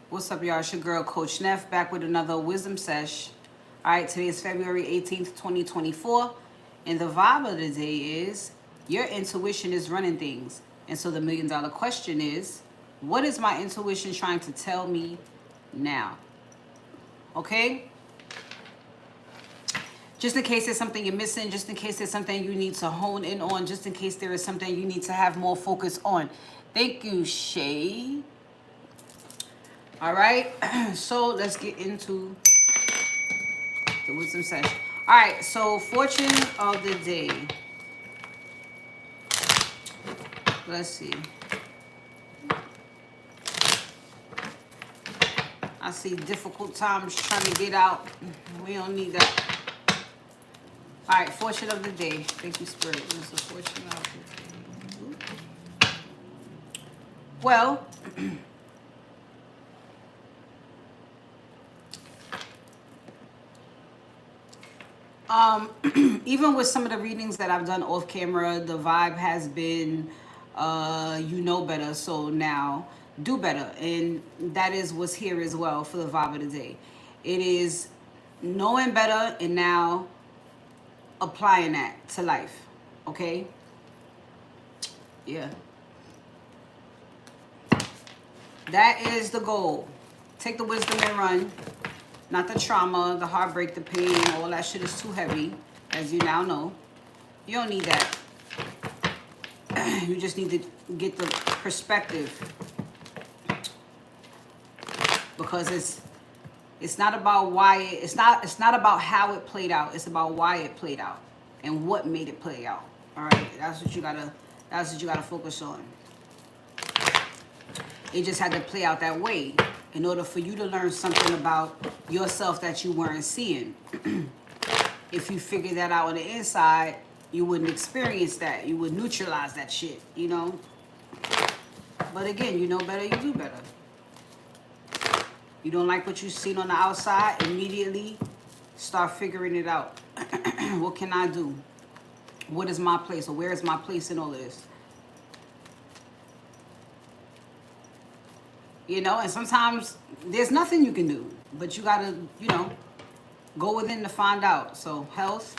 What's up, y'all? It's your girl, Coach Neff, back with another Wisdom Sesh. All right, today is February 18th, 2024. And the vibe of the day is, your intuition is running things. And so the million-dollar question is, what is my intuition trying to tell me now? Okay? Just in case there's something you're missing, just in case there's something you need to hone in on, just in case there is something you need to have more focus on. Thank you, Shay. All right, so let's get into the wisdom session. All right, so fortune of the day. Let's see. I see difficult times trying to get out. We don't need that. All right, fortune of the day. Thank you, Spirit. What's the fortune of the day? Well, even with some of the readings that I've done off camera, the vibe has been, you know better, so now do better. And that is what's here as well for the vibe of the day. It is knowing better and now applying that to life, okay? Yeah. That is the goal. Take the wisdom and run. Not the trauma, the heartbreak, the pain, all that shit is too heavy, as you now know. You don't need that. You just need to get the perspective. Because it's not about why it's not about how it played out. It's about why it played out and what made it play out. All right, that's what you gotta focus on. It just had to play out that way in order for you to learn something about yourself that you weren't seeing. If you figure that out on the inside, you wouldn't experience that. You would neutralize that shit, you know? But again, you know better, you do better. You don't like what you've seen on the outside, immediately start figuring it out. What can I do? What is my place, or where is my place in all of this? You know, and sometimes there's nothing you can do, but you gotta, you know, go within to find out. So, health.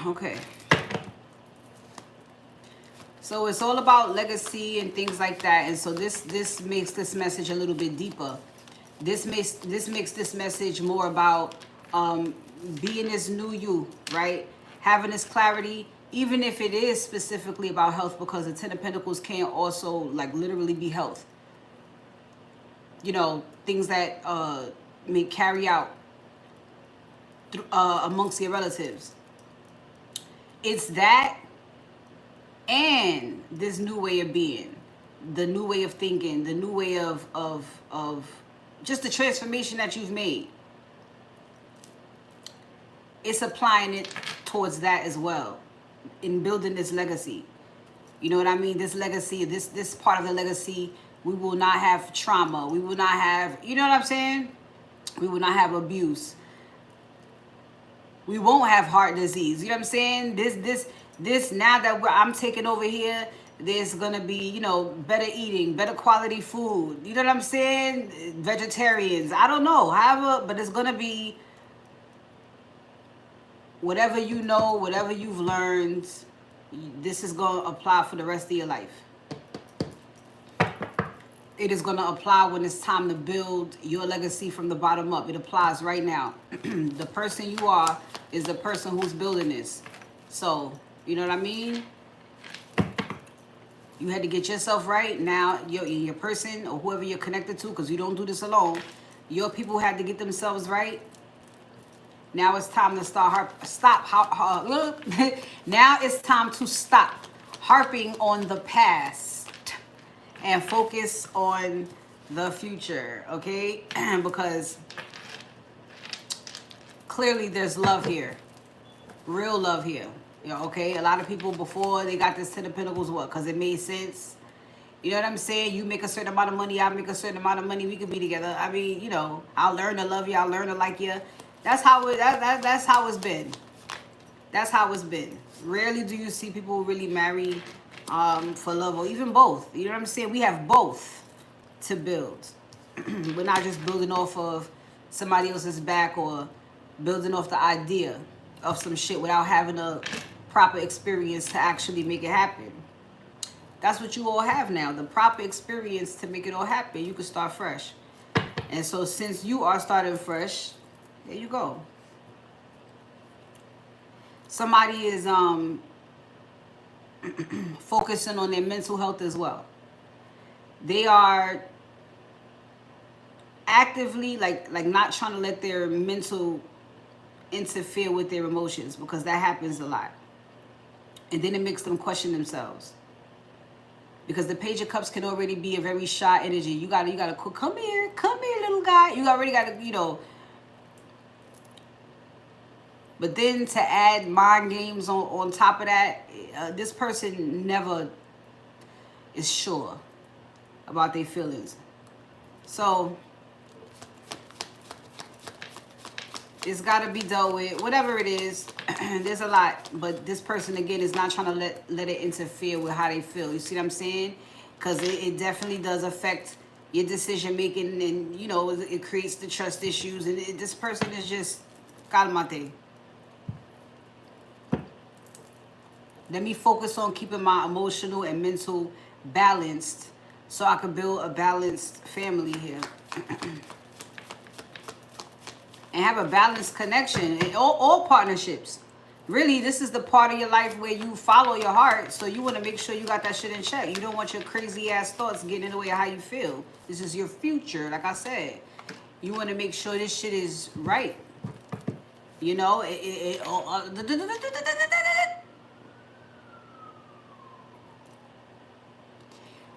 Okay. So it's all about legacy and things like that. And so this makes this message a little bit deeper. This makes this message more about being this new you, right? Having this clarity, even if it is specifically about health, because the Ten of Pentacles can also like literally be health. You know, things that may carry out amongst your relatives. It's that and this new way of being, the new way of thinking, the new way of just the transformation that you've made. It's applying it towards that as well in building this legacy. You know what I mean? This legacy, this part of the legacy, we will not have trauma. We will not have, you know what I'm saying? We will not have abuse. We won't have heart disease. You know what I'm saying? This now that I'm taking over here, there's gonna be, you know, better eating, better quality food. You know what I'm saying? Vegetarians. I don't know. However, but it's gonna be whatever you know, whatever you've learned, this is going to apply for the rest of your life. It is going to apply when it's time to build your legacy from the bottom up. It applies right now. The person you are is the person who's building this. So, you know what I mean? You had to get yourself right. Now, your person or whoever you're connected to, because you don't do this alone, your people had to get themselves right. Now it's time to now it's time to stop harping on the past and focus on the future, okay? Because clearly there's love here, real love here. You know, okay? A lot of people before they got this Ten of Pentacles, what? Because it made sense. You know what I'm saying? You make a certain amount of money, I make a certain amount of money, we could be together. I mean, you know, I'll learn to love you, I'll learn to like you. That's how that's how it's been. That's how it's been. Rarely do you see people really marry for love, or even both. You know what I'm saying? We have both to build. We're not just building off of somebody else's back, or building off the idea of some shit without having a proper experience to actually make it happen. That's what you all have now, the proper experience to make it all happen. You can start fresh. And so since you are starting fresh, there you go. Somebody is focusing on their mental health as well. They are actively like not trying to let their mental interfere with their emotions, because that happens a lot. And then it makes them question themselves. Because the Page of Cups can already be a very shy energy. You gotta come here, little guy. You already gotta, you know. But then to add mind games on top of that, this person never is sure about their feelings. So it's got to be dealt with. Whatever it is, there's a lot. But this person, again, is not trying to let it interfere with how they feel. You see what I'm saying? Because it definitely does affect your decision making. And, you know, it creates the trust issues. And this person is just calmate. Let me focus on keeping my emotional and mental balanced so I can build a balanced family here. And have a balanced connection in all partnerships. Really, this is the part of your life where you follow your heart. So you want to make sure you got that shit in check. You don't want your crazy ass thoughts getting in the way of how you feel. This is your future, like I said. You want to make sure this shit is right. You know,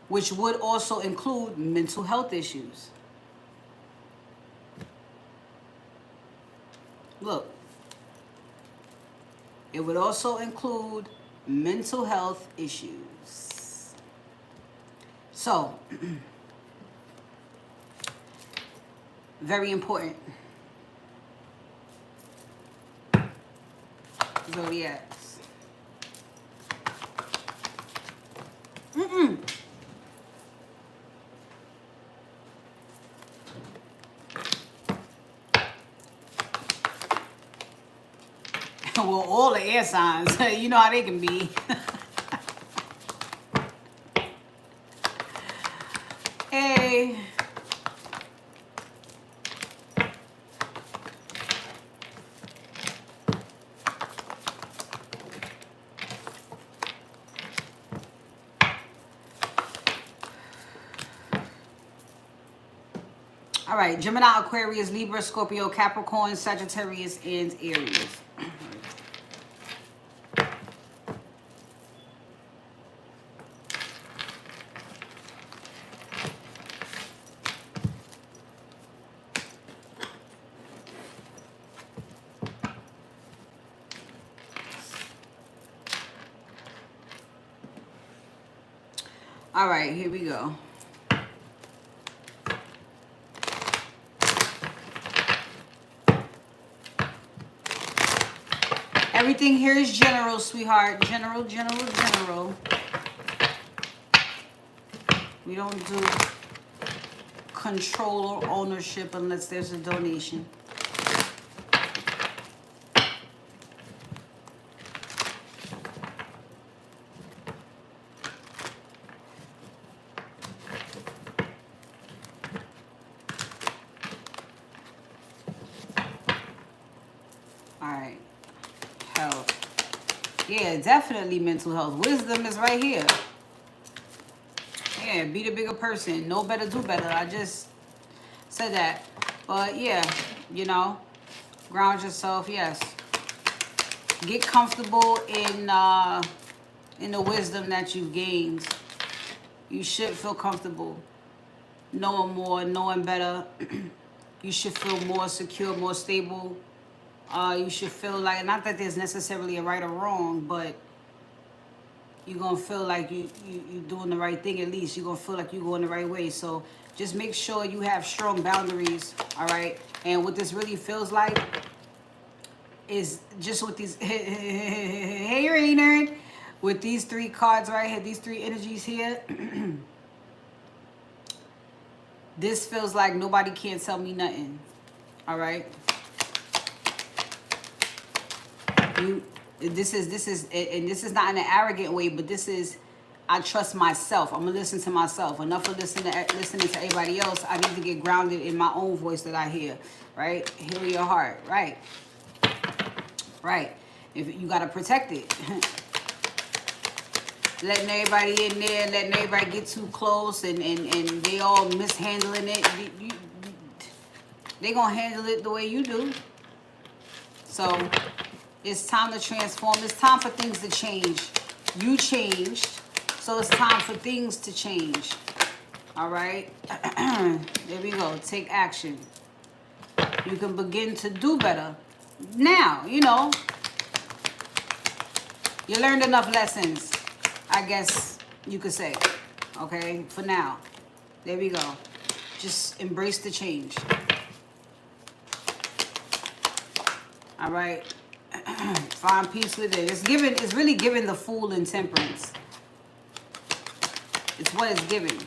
which would also include mental health issues. Look, it would also include mental health issues. So, very important. Zodiacs. Well, all the air signs, you know how they can be. Hey. All right, Gemini, Aquarius, Libra, Scorpio, Capricorn, Sagittarius, and Aries. All right, here we go. Everything here is general, sweetheart. General. We don't do control or ownership unless there's a donation. Yeah, definitely mental health. Wisdom is right here. Yeah, be the bigger person. Know better, do better. I just said that. But yeah, you know, ground yourself, yes. Get comfortable in the wisdom that you've gained. You should feel comfortable. Knowing more, knowing better. You should feel more secure, more stable. You should feel like, not that there's necessarily a right or wrong, but you're going to feel like you're doing the right thing at least. You're going to feel like you're going the right way. So just make sure you have strong boundaries, all right? And what this really feels like is just with these, hey Raynard, with these 3 cards right here, these 3 energies here, this feels like nobody can't tell me nothing. All right. This is, and this is not in an arrogant way, but this is, I trust myself. I'm gonna listen to myself. Enough of listening to everybody else. I need to get grounded in my own voice that I hear. Right? Heal your heart. Right. Right. If you gotta protect it. Letting everybody in there, letting everybody get too close, and they all mishandling it. They gonna handle it the way you do. So it's time to transform. It's time for things to change. You changed. So it's time for things to change. All right. There we go. Take action. You can begin to do better. Now, you know, you learned enough lessons, I guess you could say. Okay. For now. There we go. Just embrace the change. All right. Find peace with it. It's really giving the Fool and Temperance. It's what it's giving.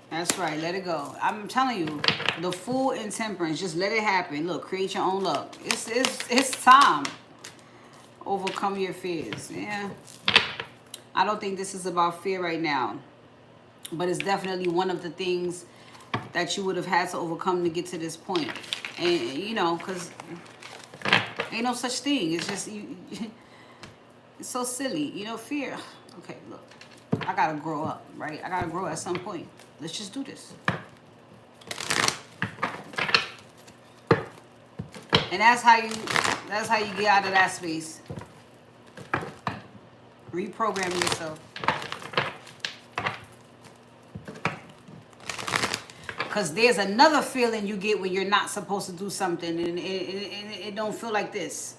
That's right. Let it go. I'm telling you, the Fool and Temperance. Just let it happen. Look, create your own luck. It's time. Overcome your fears. Yeah. I don't think this is about fear right now, but it's definitely one of the things that you would have had to overcome to get to this point. And you know, because ain't no such thing. It's just it's so silly, you know, fear. Okay, look, I gotta grow up, right? I gotta grow at some point. Let's just do this. And that's how you get out of that space. Reprogram yourself. Because there's another feeling you get when you're not supposed to do something, and it don't feel like this.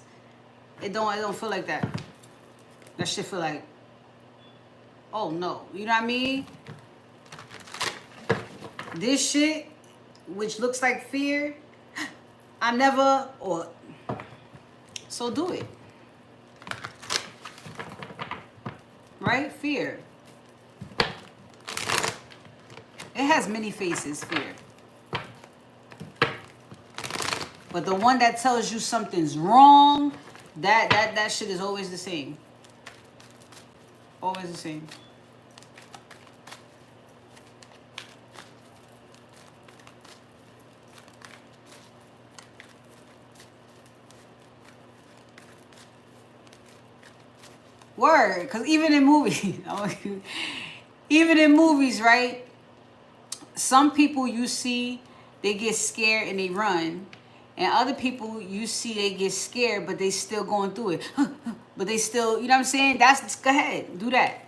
It don't feel like that. That shit feel like, oh no, you know what I mean? This shit, which looks like fear, I never, or so do it. Right? Fear. It has many faces, fear. But the one that tells you something's wrong, that shit is always the same. Always the same. Word, because even in movies, right? Some people you see, they get scared and they run. And other people you see, they get scared, but they still going through it. But they still, you know what I'm saying? Go ahead, do that.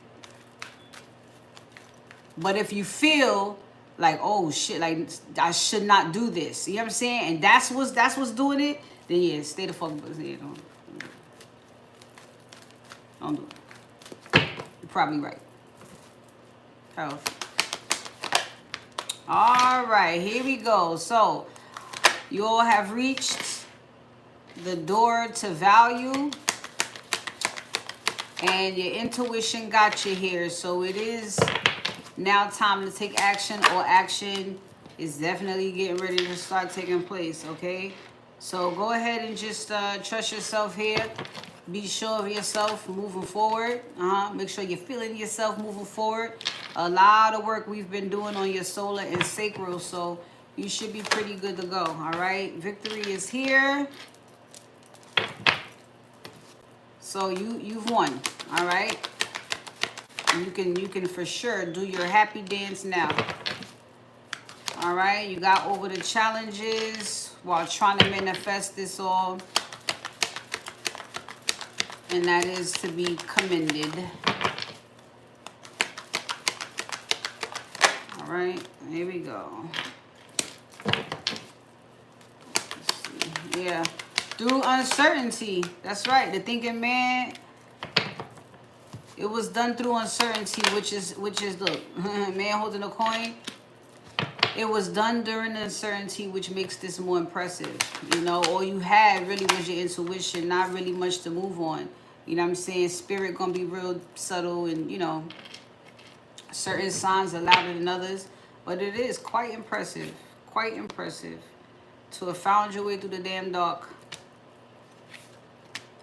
But if you feel like, oh shit, like I should not do this, you know what I'm saying? And that's what's doing it, then yeah, stay the fuck, yeah, don't do it. You're probably right. Health. All right, here we go. So you all have reached the door to value, and your intuition got you here. So it is now time to take action, or action is definitely getting ready to start taking place, okay? So go ahead and just trust yourself here. Be sure of yourself moving forward. Make sure you're feeling yourself moving forward. A lot of work we've been doing on your solar and sacral, so you should be pretty good to go. All right, victory is here. So you've won. All right, you can for sure do your happy dance now. All right, you got over the challenges while trying to manifest this all, and that is to be commended. All right, here we go. Let's see. Yeah, through uncertainty. That's right. The thinking man. It was done through uncertainty, which is look, man holding a coin. It was done during the uncertainty, which makes this more impressive. You know, all you had really was your intuition, not really much to move on. You know what I'm saying? Spirit gonna be real subtle, and you know, certain signs are louder than others, but it is quite impressive. Quite impressive to have found your way through the damn dark.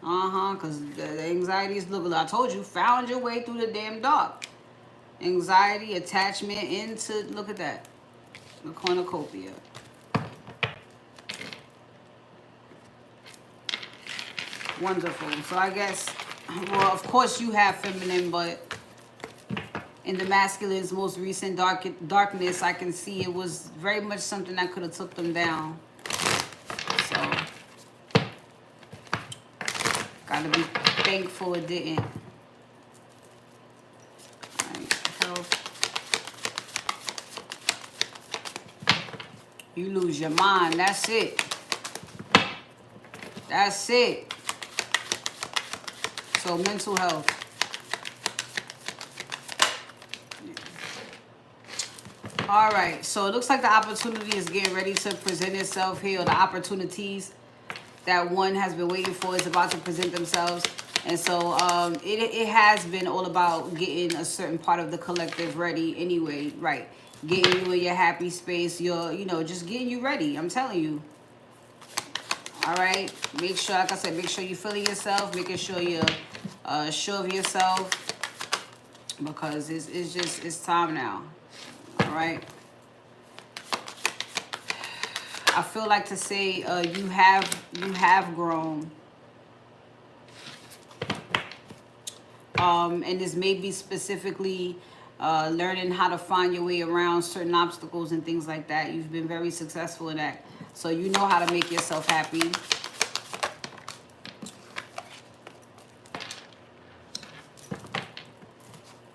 Because the anxiety is, look, I told you, found your way through the damn dark. Anxiety, attachment into, look at that. The cornucopia. Wonderful. So I guess, well, of course you have feminine, but in the masculine's most recent darkness, I can see it was very much something that could have took them down. So, gotta be thankful it didn't. All right, health. You lose your mind. That's it. That's it. So mental health. All right. So it looks like the opportunity is getting ready to present itself here. Or the opportunities that one has been waiting for is about to present themselves. And so it has been all about getting a certain part of the collective ready anyway, right? Getting you in your happy space, you know, just getting you ready. I'm telling you. All right. Make sure, like I said, make sure you're feeling yourself, making sure you're sure of yourself, because it's time now. All right. I feel like to say you have grown. And this may be specifically learning how to find your way around certain obstacles and things like that. You've been very successful in that. So you know how to make yourself happy.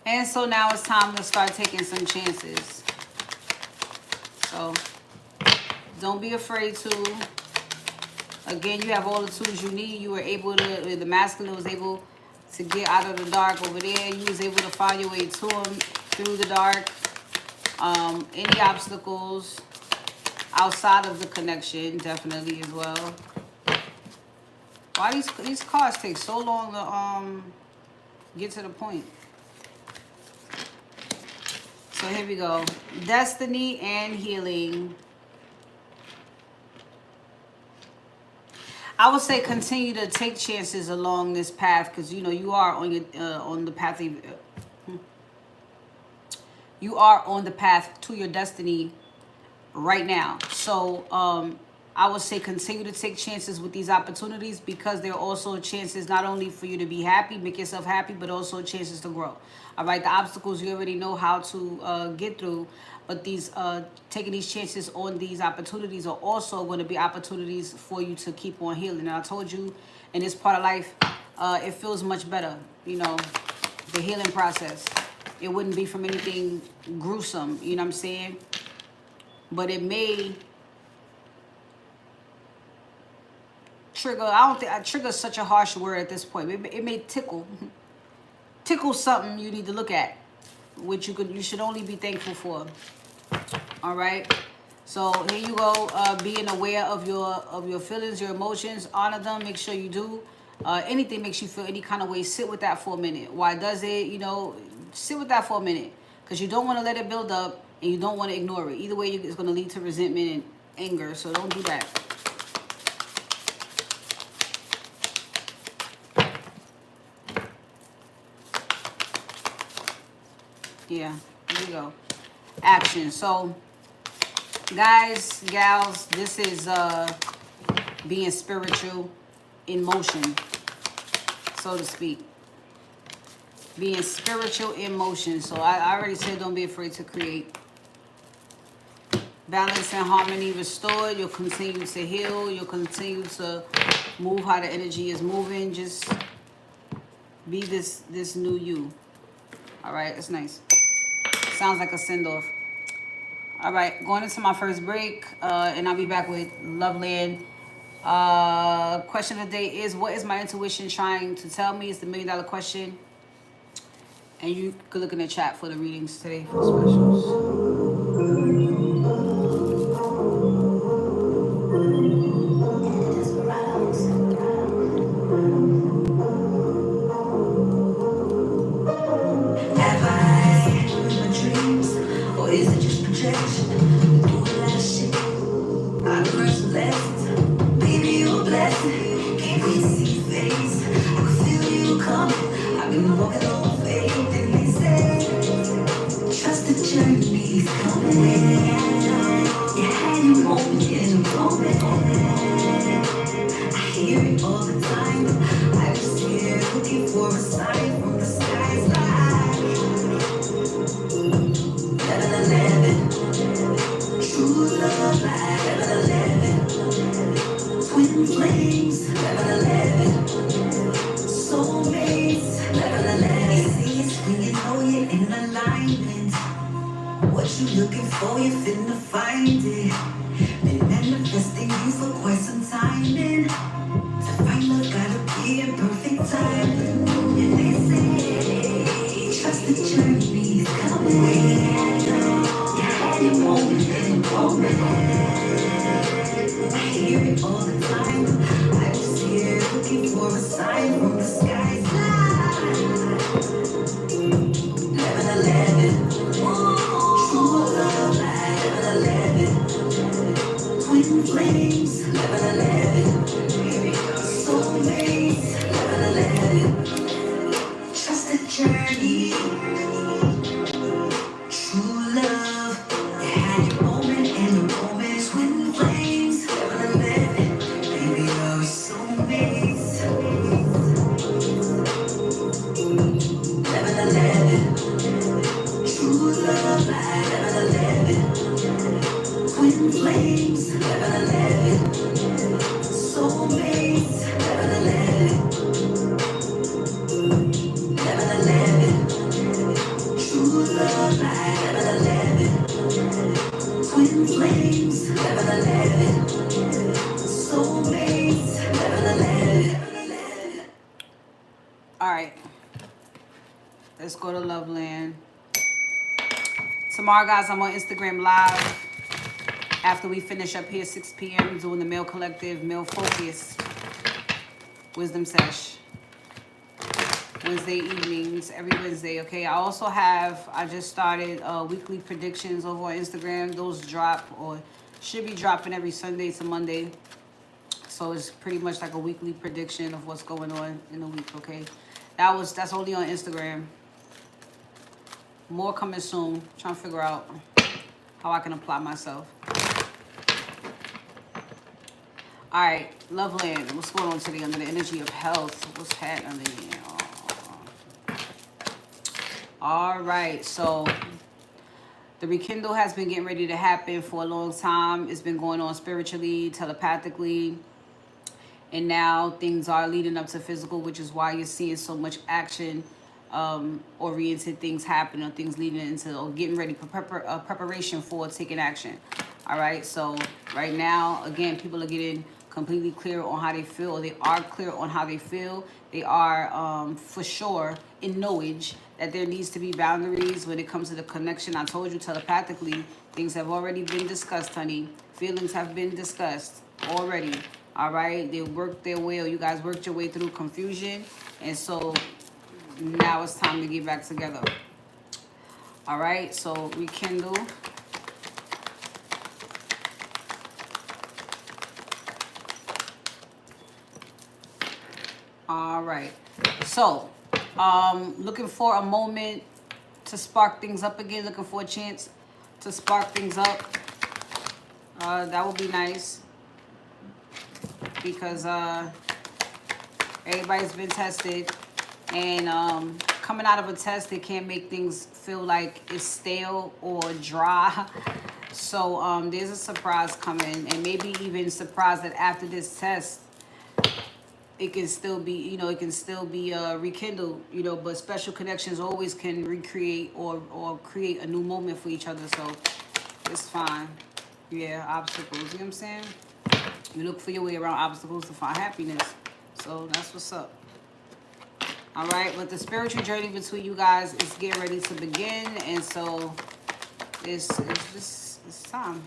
And so now it's time to start taking some chances. So don't be afraid to. Again, you have all the tools you need. You were able to, the masculine was able to get out of the dark over there. You was able to find your way to him through the dark. Any obstacles outside of the connection, definitely as well. Why these cards take so long to get to the point? So here we go. Destiny and healing. I would say continue to take chances along this path, because you know you are on your on the path. You are on the path to your destiny right now. So I would say continue to take chances with these opportunities, because there are also chances not only for you to be happy, make yourself happy, but also chances to grow. All right, the obstacles you already know how to get through, but these taking these chances on these opportunities are also going to be opportunities for you to keep on healing. And I told you, in this part of life, it feels much better, you know, the healing process. It wouldn't be from anything gruesome, you know what I'm saying? But it may trigger, I don't think trigger is such a harsh word at this point. It may tickle something you need to look at, which you should only be thankful for. All right. So here you go. Being aware of your feelings, your emotions, honor them. Make sure you do. Anything makes you feel any kind of way, sit with that for a minute. Why does it? You know, sit with that for a minute, because you don't want to let it build up, and you don't want to ignore it. Either way, it's going to lead to resentment and anger. So don't do that. Yeah, here we go. Action. So, guys, gals, this is being spiritual in motion, so to speak. Being spiritual in motion. So I already said don't be afraid to create. Balance and harmony restored. You'll continue to heal. You'll continue to move how the energy is moving. Just be this new you. All right, it's nice. Sounds like a send-off. All right, going into my first break, and I'll be back with Loveland. Question of the day is, what is my intuition trying to tell me? It's the $1 million question. And you could look in the chat for the readings today for specials. in a moment. I hear it all the time. I was here looking for a sign from the skies like 11:11. True love like 11:11. Twin flames 11:11. Soulmates 11:11. See it's when you know you're in alignment. What you looking for, you finna find it. Been manifesting you for quite some time, and to find love gotta be in perfect time. And they say, trust the journey's coming. You had your moment and moment. I hear it all the time. I was here looking for a sign from the skies. 11:11. True love like 11:11. Twin flames 11:11. Soulmates 11:11. Trust the journey. True love. You had your moment and a moment. Twin flames 11:11. Baby, are we soulmates? 11:11. True love like 11:11. Twin flames 11:11. Soulmates 11:11. 11:11. True love like 11:11. Twin flames 11:11. Soulmates 11:11. All right. Let's go to Loveland. Tomorrow, guys, I'm on Instagram Live. After we finish up here, 6 p.m., doing the Male Collective, Male Focus, Wisdom Sesh. Wednesday evenings, every Wednesday, okay? I also I just started weekly predictions over on Instagram. Those drop or should be dropping every Sunday to Monday. So it's pretty much like a weekly prediction of what's going on in the week, okay? That's only on Instagram. More coming soon. Trying to figure out how I can apply myself. All right, Loveland. What's going on today under the energy of health? What's happening? All right, so the rekindle has been getting ready to happen for a long time. It's been going on spiritually, telepathically, and now things are leading up to physical, which is why you're seeing so much action oriented things happening, or things leading into or getting ready for preparation for taking action. All right, so right now, again, people are getting completely clear on how they feel, or they are clear on how they feel. They are for sure in knowledge that there needs to be boundaries when it comes to the connection. I told you telepathically, things have already been discussed, honey. Feelings have been discussed already. All right, they worked their way, or you guys worked your way through confusion, and so now it's time to get back together. All right, so rekindle. All right, so looking for a moment to spark things up again, looking for a chance to spark things up. That would be nice, because everybody's been tested, and coming out of a test, they can't make things feel like it's stale or dry. So there's a surprise coming, and maybe even surprise that after this test, it can still be, it can still be rekindled, but special connections always can recreate or create a new moment for each other. So it's fine. Yeah, obstacles, you know what I'm saying? You look for your way around obstacles to find happiness. So that's what's up. All right, but the spiritual journey between you guys is getting ready to begin, and so it's time.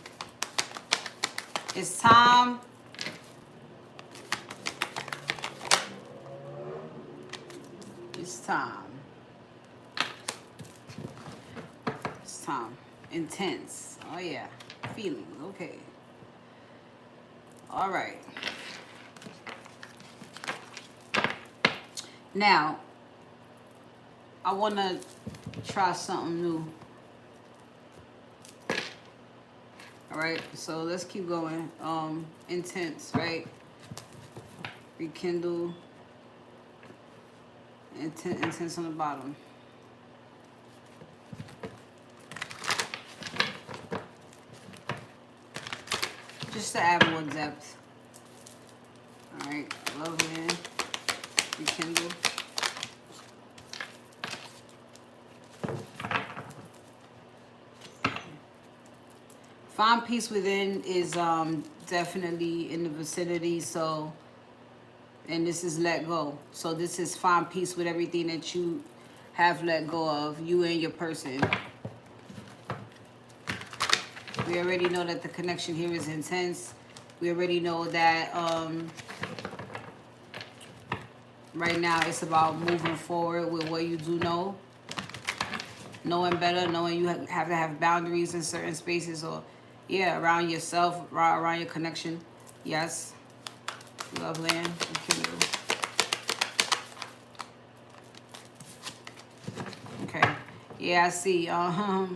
It's time. It's time. It's time. Intense. Oh yeah. Feelings. Okay. All right. Now, I want to try something new. All right, so let's keep going. Intense, right? Rekindle. Intense on the bottom. Just to add more depth. All right, love land. Rekindle. Find peace within is definitely in the vicinity. So, and this is let go. So this is find peace with everything that you have let go of, you and your person. We already know that the connection here is intense. We already know that right now it's about moving forward with what you do know. Knowing better, knowing you have to have boundaries in certain spaces, or yeah, around yourself, around your connection. Yes. Love land. Okay. Yeah, I see. I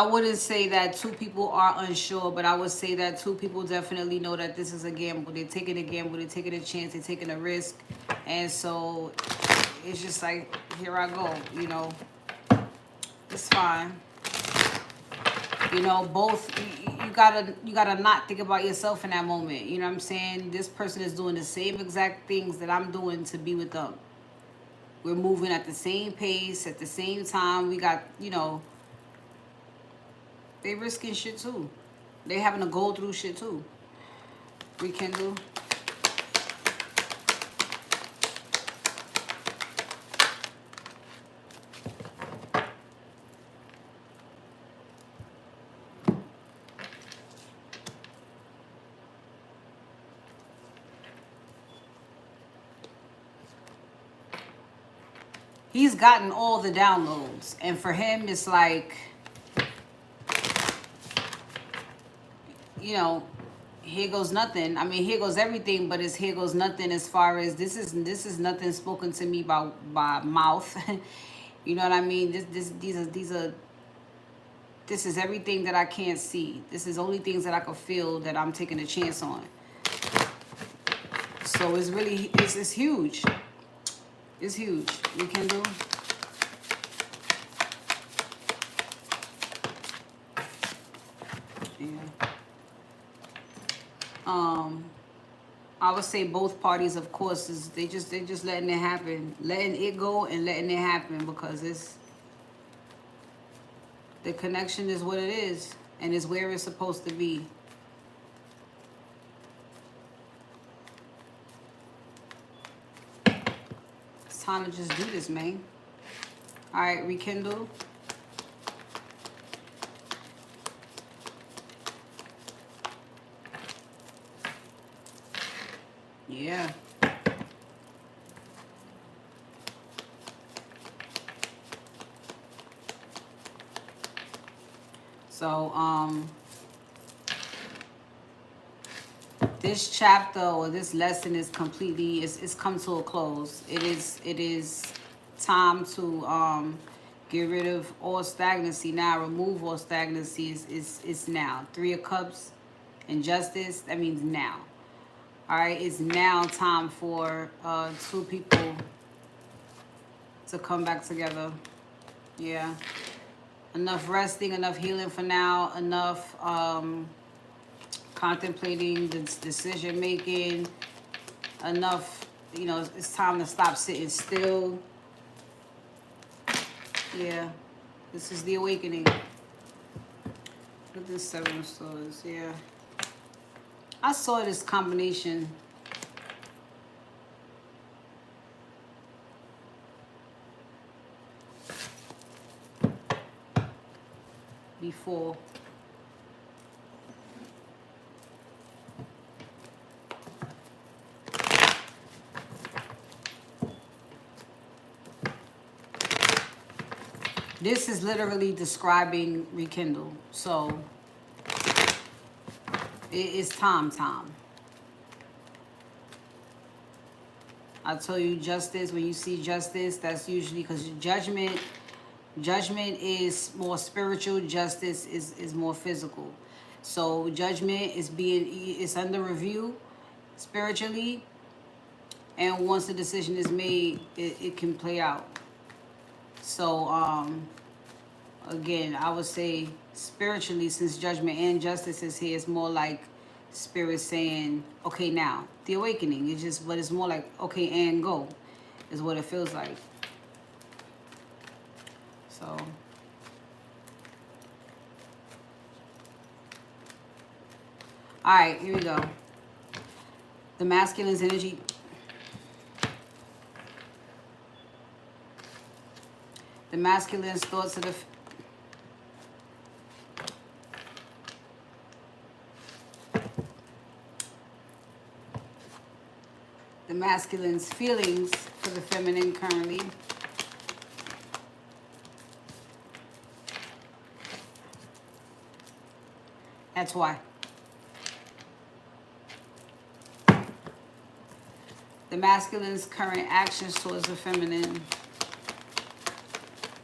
wouldn't say that two people are unsure, but I would say that two people definitely know that this is a gamble. They're taking a gamble. They're taking a chance. They're taking a risk. And so it's just like, here I go, you know. It's fine. You know, both, you gotta not think about yourself in that moment. You know what I'm saying? This person is doing the same exact things that I'm doing to be with them. We're moving at the same pace, at the same time. We got, you know, they risking shit too. They having to go through shit too. Rekindle. He's gotten all the downloads. And for him, it's like, you know, here goes nothing. I mean, here goes everything, but it's here goes nothing as far as this is nothing spoken to me by mouth. You know what I mean? This is everything that I can't see. This is only things that I can feel that I'm taking a chance on. So it's really, it's huge. It's huge. We can do. Yeah. I would say both parties, of course, is they just letting it happen, letting it go and letting it happen, because it's the connection is what it is and it's where it's supposed to be. It's time to just do this, man. All right, rekindle. Yeah. So, this chapter or this lesson is completely, it's come to a close. It is time to get rid of all stagnancy now, remove all stagnancy. It's now. 3 of Cups and Justice, that means now. All right, it's now time for two people to come back together. Yeah. Enough resting, enough healing for now, enough contemplating the decision making, enough, you know, it's time to stop sitting still. Yeah, this is the awakening. Look at this 7 of Swords, yeah. I saw this combination before. This is literally describing rekindle. So it is time. I tell you, justice, when you see justice, that's usually because judgment Judgment is more spiritual. Justice is more physical. So judgment is under review spiritually, and once the decision is made, it can play out. So again, I would say spiritually, since judgment and justice is here, it's more like spirit saying, okay, now the awakening. It's just, but it's more like, okay, and go, is what it feels like. So all right, here we go. The masculine's energy. The masculine's thoughts of the masculine's feelings for the feminine currently. That's why. The masculine's current actions towards the feminine.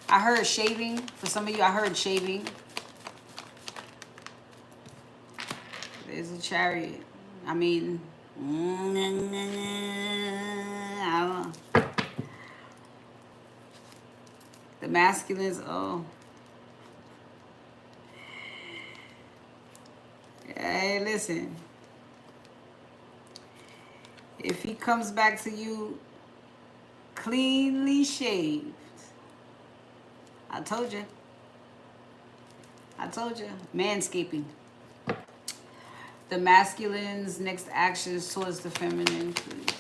I heard shaving. For some of you, I heard shaving. There's a chariot. I mean, I don't know. The masculines, oh. Hey, listen. If he comes back to you cleanly shaved, I told you. I told you. Manscaping. The masculine's next actions towards the feminine, please.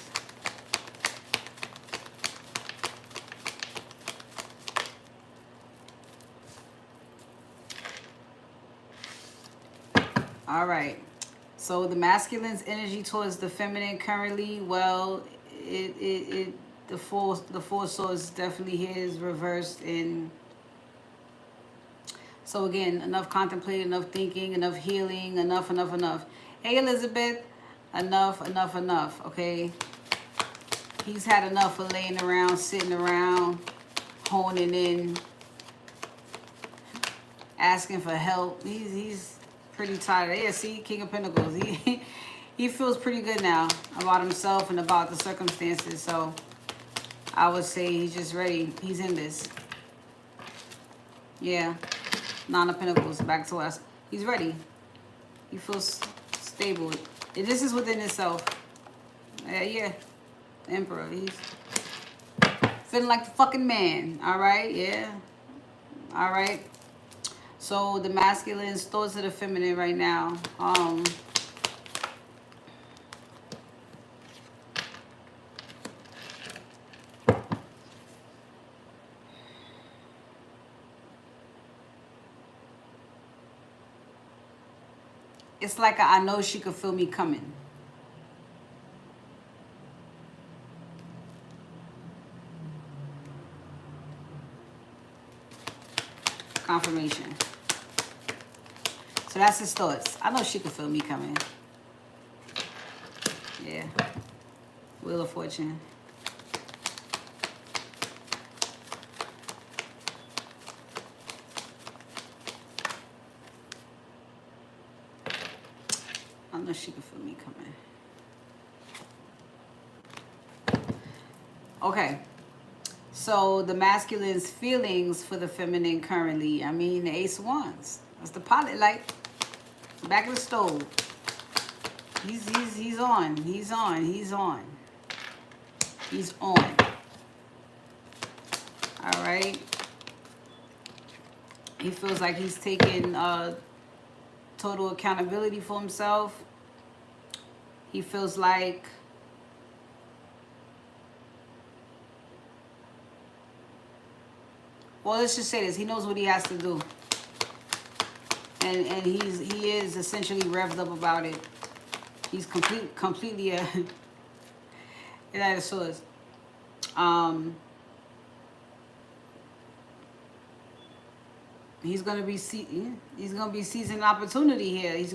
All right. So the masculine's energy towards the feminine currently, well, the four swords definitely here is reversed. And so again, enough contemplating, enough thinking, enough healing, enough. Hey, Elizabeth, enough, okay? He's had enough of laying around, sitting around, honing in, asking for help. He's pretty tired. Yeah, see, King of Pentacles. He feels pretty good now about himself and about the circumstances. So I would say he's just ready. He's in this. Yeah. Nine of Pentacles, back to us. He's ready. He feels stable. This is within himself. Yeah. The Emperor. He's feeling like the fucking man. All right. Yeah. All right. So the masculine's thoughts of the feminine right now. It's like I know she could feel me coming. Confirmation. So that's his thoughts. I know she could feel me coming. Yeah. Wheel of Fortune. I know she could feel me coming. Okay. So the masculine's feelings for the feminine currently. I mean, the Ace of Wands. That's the pilot light. Back of the stove. He's on. He's on. All right. He feels like he's taking total accountability for himself. He feels like well, let's just say this. He knows what he has to do. And he is essentially revved up about it. He's completely it had a source. He's gonna be seizing opportunity here. He's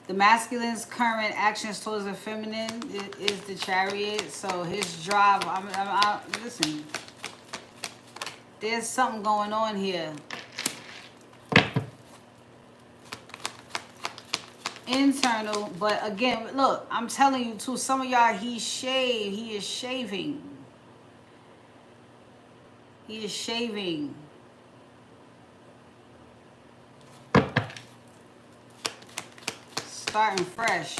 The masculine's current actions towards the feminine is the Chariot. So his drive, listen, there's something going on here. Internal, but again, look, I'm telling you too, some of y'all, he is shaving. He is shaving. Starting fresh.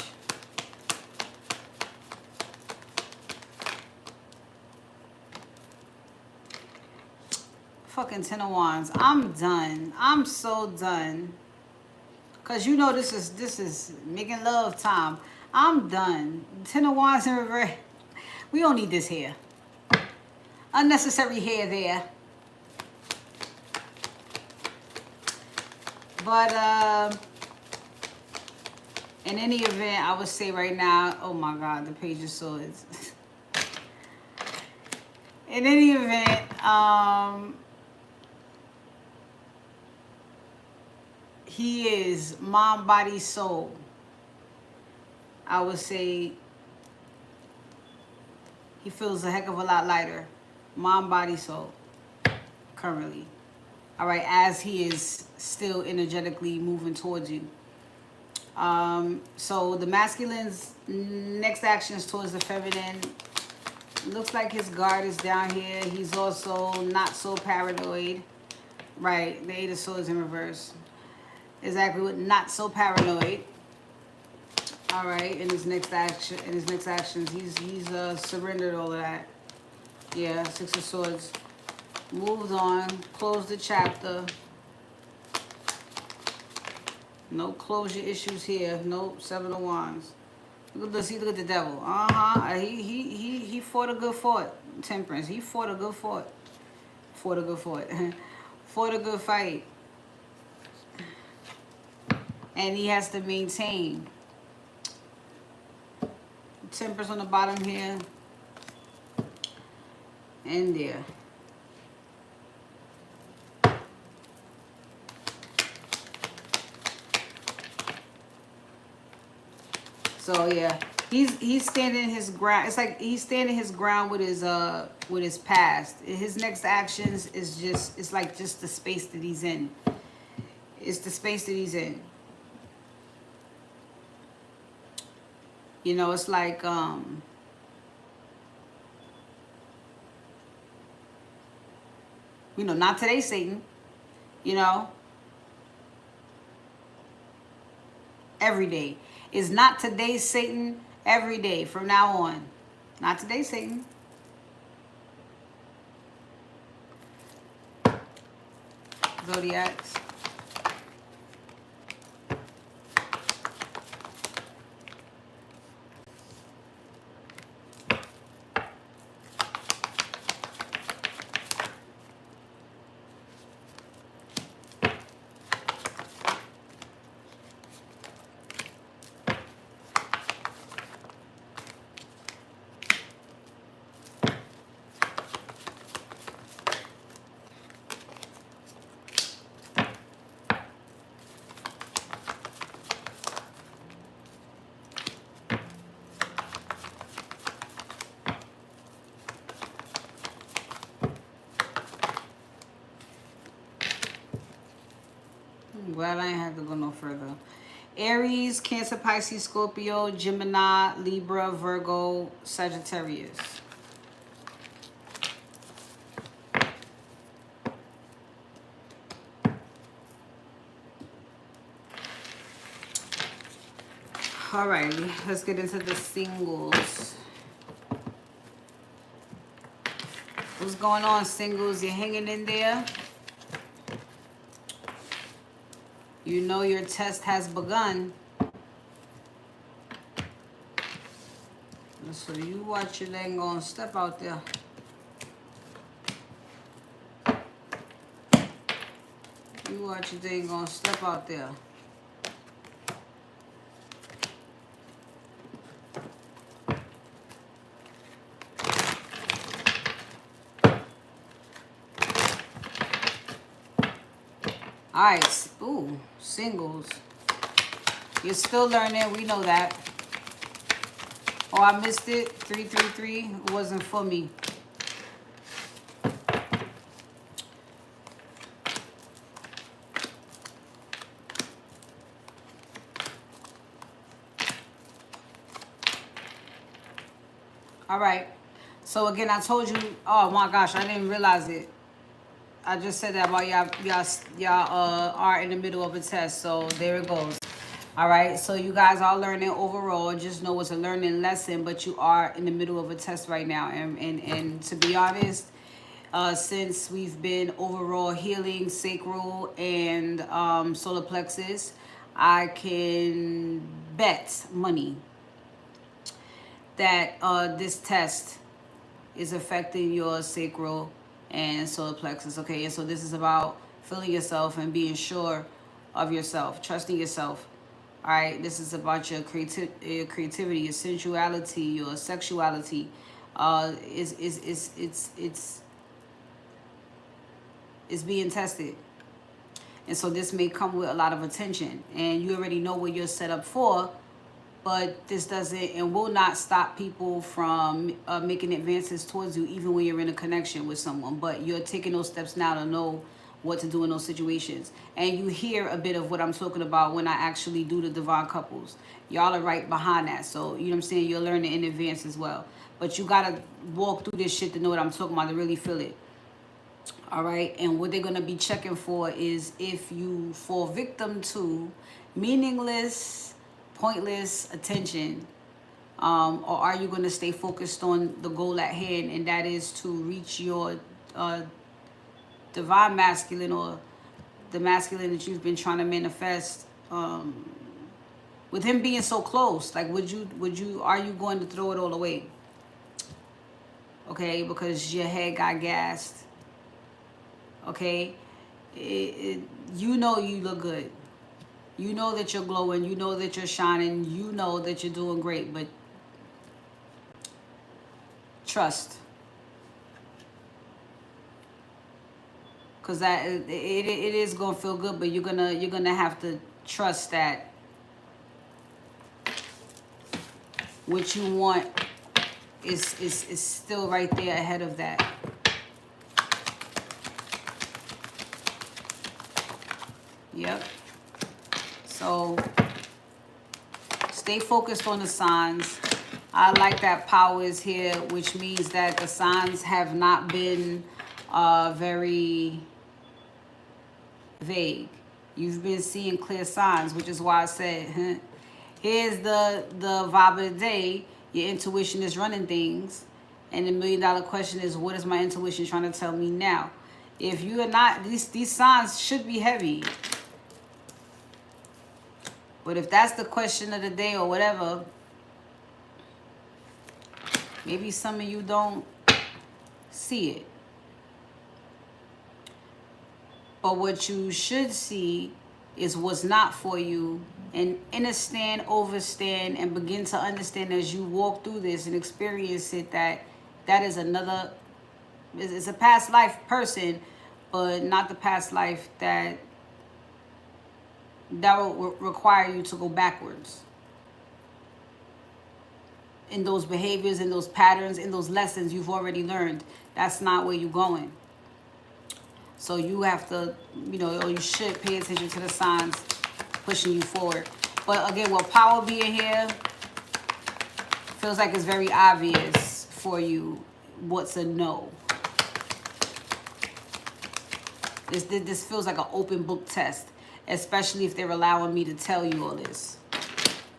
Fucking Ten of Wands. I'm done. I'm so done. Cause you know this is making love time. I'm done. Ten of Wands in reverse. We don't need this hair. Unnecessary hair there. But in any event, I would say right now, oh my God, the Page of Swords. In any event, he is mind, body, soul. I would say he feels a heck of a lot lighter. Mind, body, soul. Currently. All right, as he is still energetically moving towards you. So the masculine's next action is towards the feminine. Looks like his guard is down here. He's also not so paranoid. Right, the Eight of Swords in reverse. Exactly what not so paranoid. All right, in his next actions, he's surrendered all of that. Yeah, Six of Swords. Moved on, closed the chapter. No closure issues here. No Seven of Wands. Look at this. Look at the devil. He fought a good fight. Temperance. He fought a good fight. Fought a good fight. Fought a good fight. And he has to maintain. Temperance on the bottom here. And there. So yeah, he's standing his ground. It's like he's standing his ground with his past. His next actions is just, it's like just the space that he's in. It's the space that he's in. You know, it's like you know, not today, Satan. You know, every day. Is not today, Satan, every day from now on. Not today, Satan. Zodiacs. Glad I ain't have to go no further. Aries, Cancer, Pisces, Scorpio, Gemini, Libra, Virgo, Sagittarius. Alrighty, let's get into the singles. What's going on, singles? You hanging in there? You know your test has begun. So you watch your leg gonna step out there. You watch your thing gonna step out there. All right, ooh, singles. You're still learning. We know that. Oh, I missed it. 333. It wasn't for me. All right. So again, I told you. Oh my gosh, I didn't realize it. I just said that while y'all are in the middle of a test. So there it goes. All right. So you guys are learning overall. Just know it's a learning lesson, but you are in the middle of a test right now. And to be honest, since we've been overall healing sacral and solar plexus, I can bet money that this test is affecting your sacral and solar plexus. Okay, and so this is about feeling yourself and being sure of yourself, trusting yourself. All right, this is about your creativity, your sensuality, your sexuality. It's being tested, and so this may come with a lot of attention, and you already know what you're set up for. But this doesn't and will not stop people from making advances towards you, even when you're in a connection with someone. But you're taking those steps now to know what to do in those situations. And you hear a bit of what I'm talking about when I actually do the divine couples. Y'all are right behind that. So, you know what I'm saying? You're learning in advance as well. But you got to walk through this shit to know what I'm talking about, to really feel it. All right. And what they're going to be checking for is if you fall victim to meaningless, pointless attention, or are you going to stay focused on the goal at hand, and that is to reach your divine masculine, or the masculine that you've been trying to manifest, with him being so close? Like, are you going to throw it all away? Okay, because your head got gassed. Okay, you know you look good. You know that you're glowing. You know that you're shining. You know that you're doing great. But trust, because that it is gonna feel good. But you're gonna have to trust that what you want is still right there ahead of that. Yep. So stay focused on the signs. I like that power is here, which means that the signs have not been very vague. You've been seeing clear signs, which is why I said, here's the vibe of the day. Your intuition is running things. And the $1 million question is, what is my intuition trying to tell me now? If you are not, these signs should be heavy. But if that's the question of the day or whatever, maybe some of you don't see it. But what you should see is what's not for you, and understand, overstand, and begin to understand as you walk through this and experience it that is another, it's a past life person, but not the past life that will require you to go backwards in those behaviors, in those patterns, in those lessons you've already learned. That's not where you're going. So you have to, or you should pay attention to the signs pushing you forward. But again, with power being here, feels like it's very obvious for you what's a no. This feels like an open book test, especially if they're allowing me to tell you all this.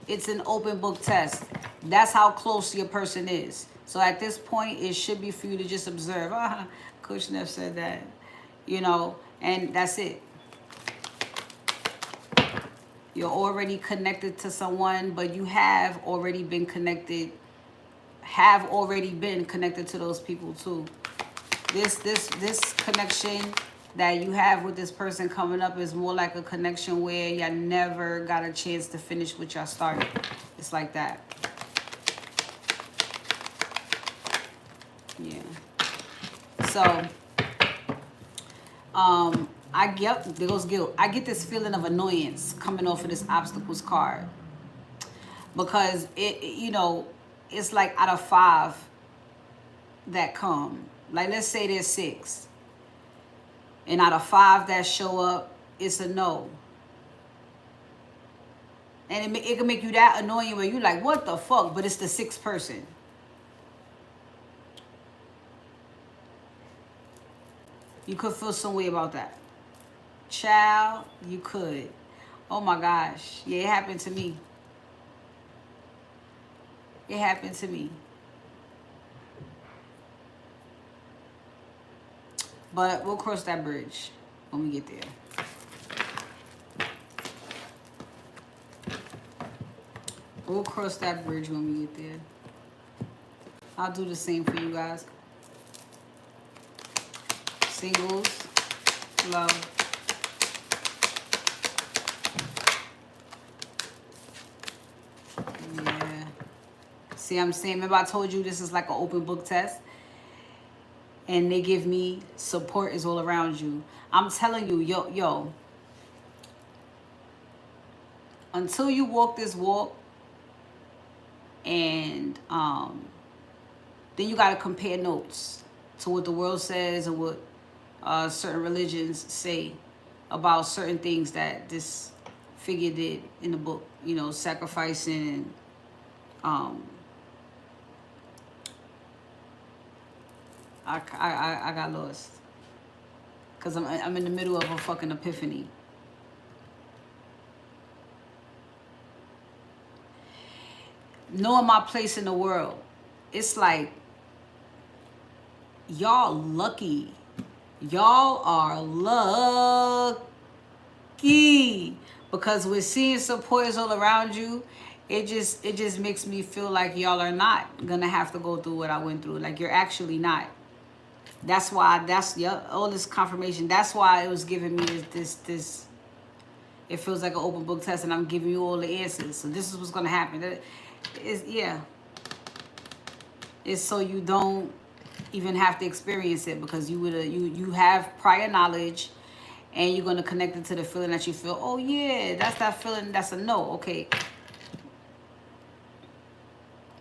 It's an open book test. That's how close your person is. So at this point, it should be for you to just observe. Coach Neff said that, and that's it. You're already connected to someone, but you have already been connected to those people too. This connection that you have with this person coming up is more like a connection where y'all never got a chance to finish what y'all started. It's like that. Yeah. So, there goes guilt. I get this feeling of annoyance coming off of this obstacles card because you know, it's like out of 5 that come. Like let's say there's 6, and out of 5 that show up, it's a no. And it can make you that annoying where you like, what the fuck? But it's the 6th person. You could feel some way about that. Child, you could. Oh my gosh. Yeah, it happened to me. It happened to me. But we'll cross that bridge when we get there. We'll cross that bridge when we get there. I'll do the same for you guys. Singles, love. Yeah. See, I'm saying, remember I told you this is like an open book test? And they give me support is all around you. I'm telling you, yo. Until you walk this walk, and then you got to compare notes to what the world says and what certain religions say about certain things that this figure did in the book. You know, sacrificing and I got lost because I'm in the middle of a fucking epiphany. Knowing my place in the world, it's like y'all lucky. Y'all are lucky because with seeing supporters all around you, it just makes me feel like y'all are not gonna have to go through what I went through. Like you're actually not. That's why all this confirmation. That's why it was giving me this. It feels like an open book test, and I'm giving you all the answers. So this is what's gonna happen. It's so you don't even have to experience it because you have prior knowledge, and you're gonna connect it to the feeling that you feel. Oh yeah, that's that feeling. That's a no. Okay.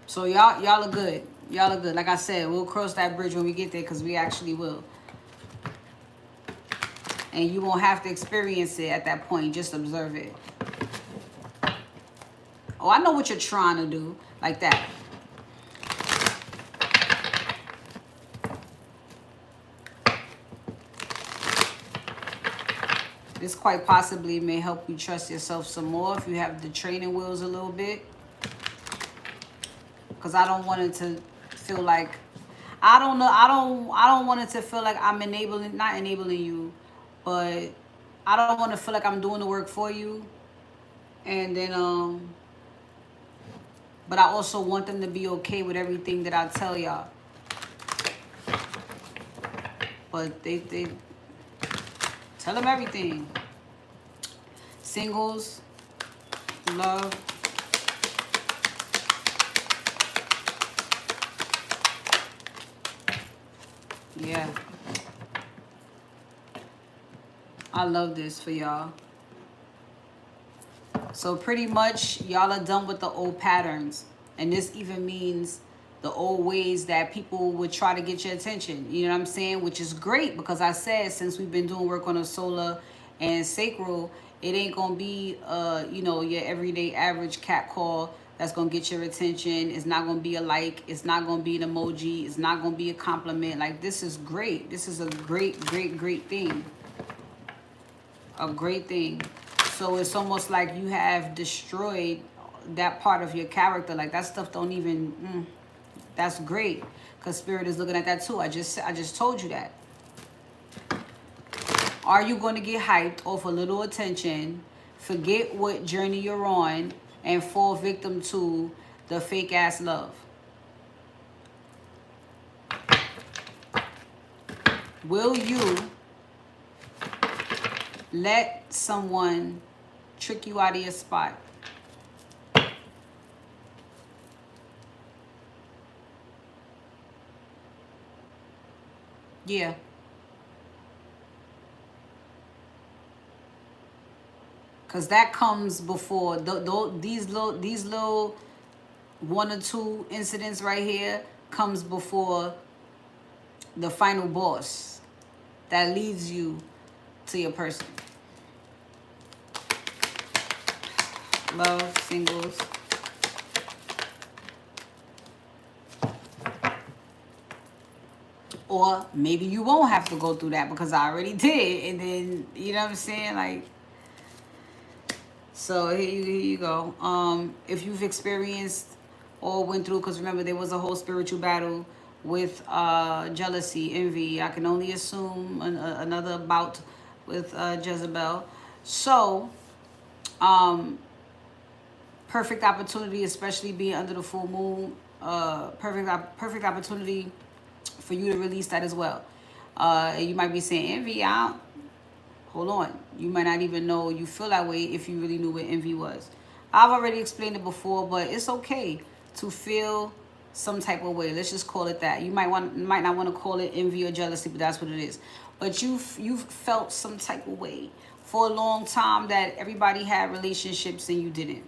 So y'all are good. Y'all are good. Like I said, we'll cross that bridge when we get there because we actually will. And you won't have to experience it at that point. Just observe it. Oh, I know what you're trying to do. Like that. This quite possibly may help you trust yourself some more if you have the training wheels a little bit. Because I don't want it to feel like, I don't want it to feel like I'm not enabling you, but I don't want to feel like I'm doing the work for you. And then, but I also want them to be okay with everything that I tell y'all. But they tell them everything. Singles, love. Yeah. I love this for y'all. So pretty much y'all are done with the old patterns. And this even means the old ways that people would try to get your attention. You know what I'm saying? Which is great because I said since we've been doing work on the solar and sacral, it ain't going to be, you know, your everyday average cat call that's going to get your attention. It's not going to be a like. It's not going to be an emoji. It's not going to be a compliment. Like, this is great. This is a great, great, great thing. A great thing. So it's almost like you have destroyed that part of your character. Like, that stuff don't even, that's great. Because Spirit is looking at that too. I just told you that. Are you going to get hyped off a little attention, forget what journey you're on, and fall victim to the fake ass love? Will you let someone trick you out of your spot? Yeah. Because that comes before these little one or two incidents right here comes before the final boss that leads you to your person. Love, singles. Or maybe you won't have to go through that because I already did. And then, you know what I'm saying? Like, so here you go. If you've experienced or went through, because remember, there was a whole spiritual battle with jealousy, envy. I can only assume another bout with Jezebel. So, perfect opportunity, especially being under the full moon. Perfect opportunity for you to release that as well. You might be saying, envy, hold on. You might not even know you feel that way if you really knew what envy was. I've already explained it before, but it's okay to feel some type of way. Let's just call it that. You might not want to call it envy or jealousy, but that's what it is. But you've felt some type of way for a long time that everybody had relationships and you didn't.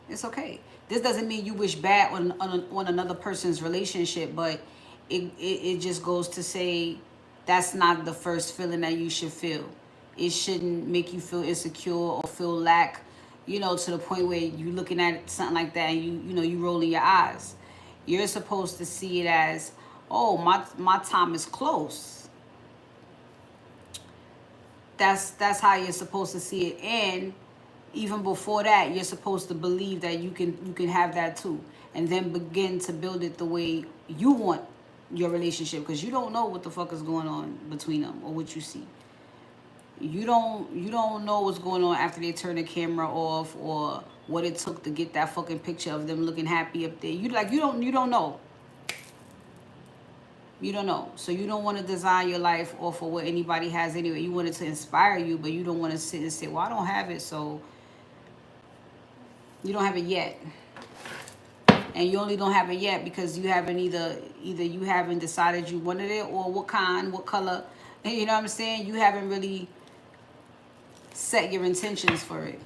It's okay. This doesn't mean you wish bad on another person's relationship, but it just goes to say that's not the first feeling that you should feel. It shouldn't make you feel insecure or feel lack, to the point where you're looking at something like that and you rolling your eyes. You're supposed to see it as, oh, my time is close. That's how you're supposed to see it. And even before that, you're supposed to believe that you can have that too, and then begin to build it the way you want your relationship, because you don't know what the fuck is going on between them or what you see. You don't know what's going on after they turn the camera off or what it took to get that fucking picture of them looking happy up there. You don't know. You don't know. So you don't want to design your life off of what anybody has anyway. You want it to inspire you, but you don't want to sit and say, well, I don't have it, so you don't have it yet. And you only don't have it yet because you haven't either you haven't decided you wanted it, or what color. You know what I'm saying? You haven't really set your intentions for it.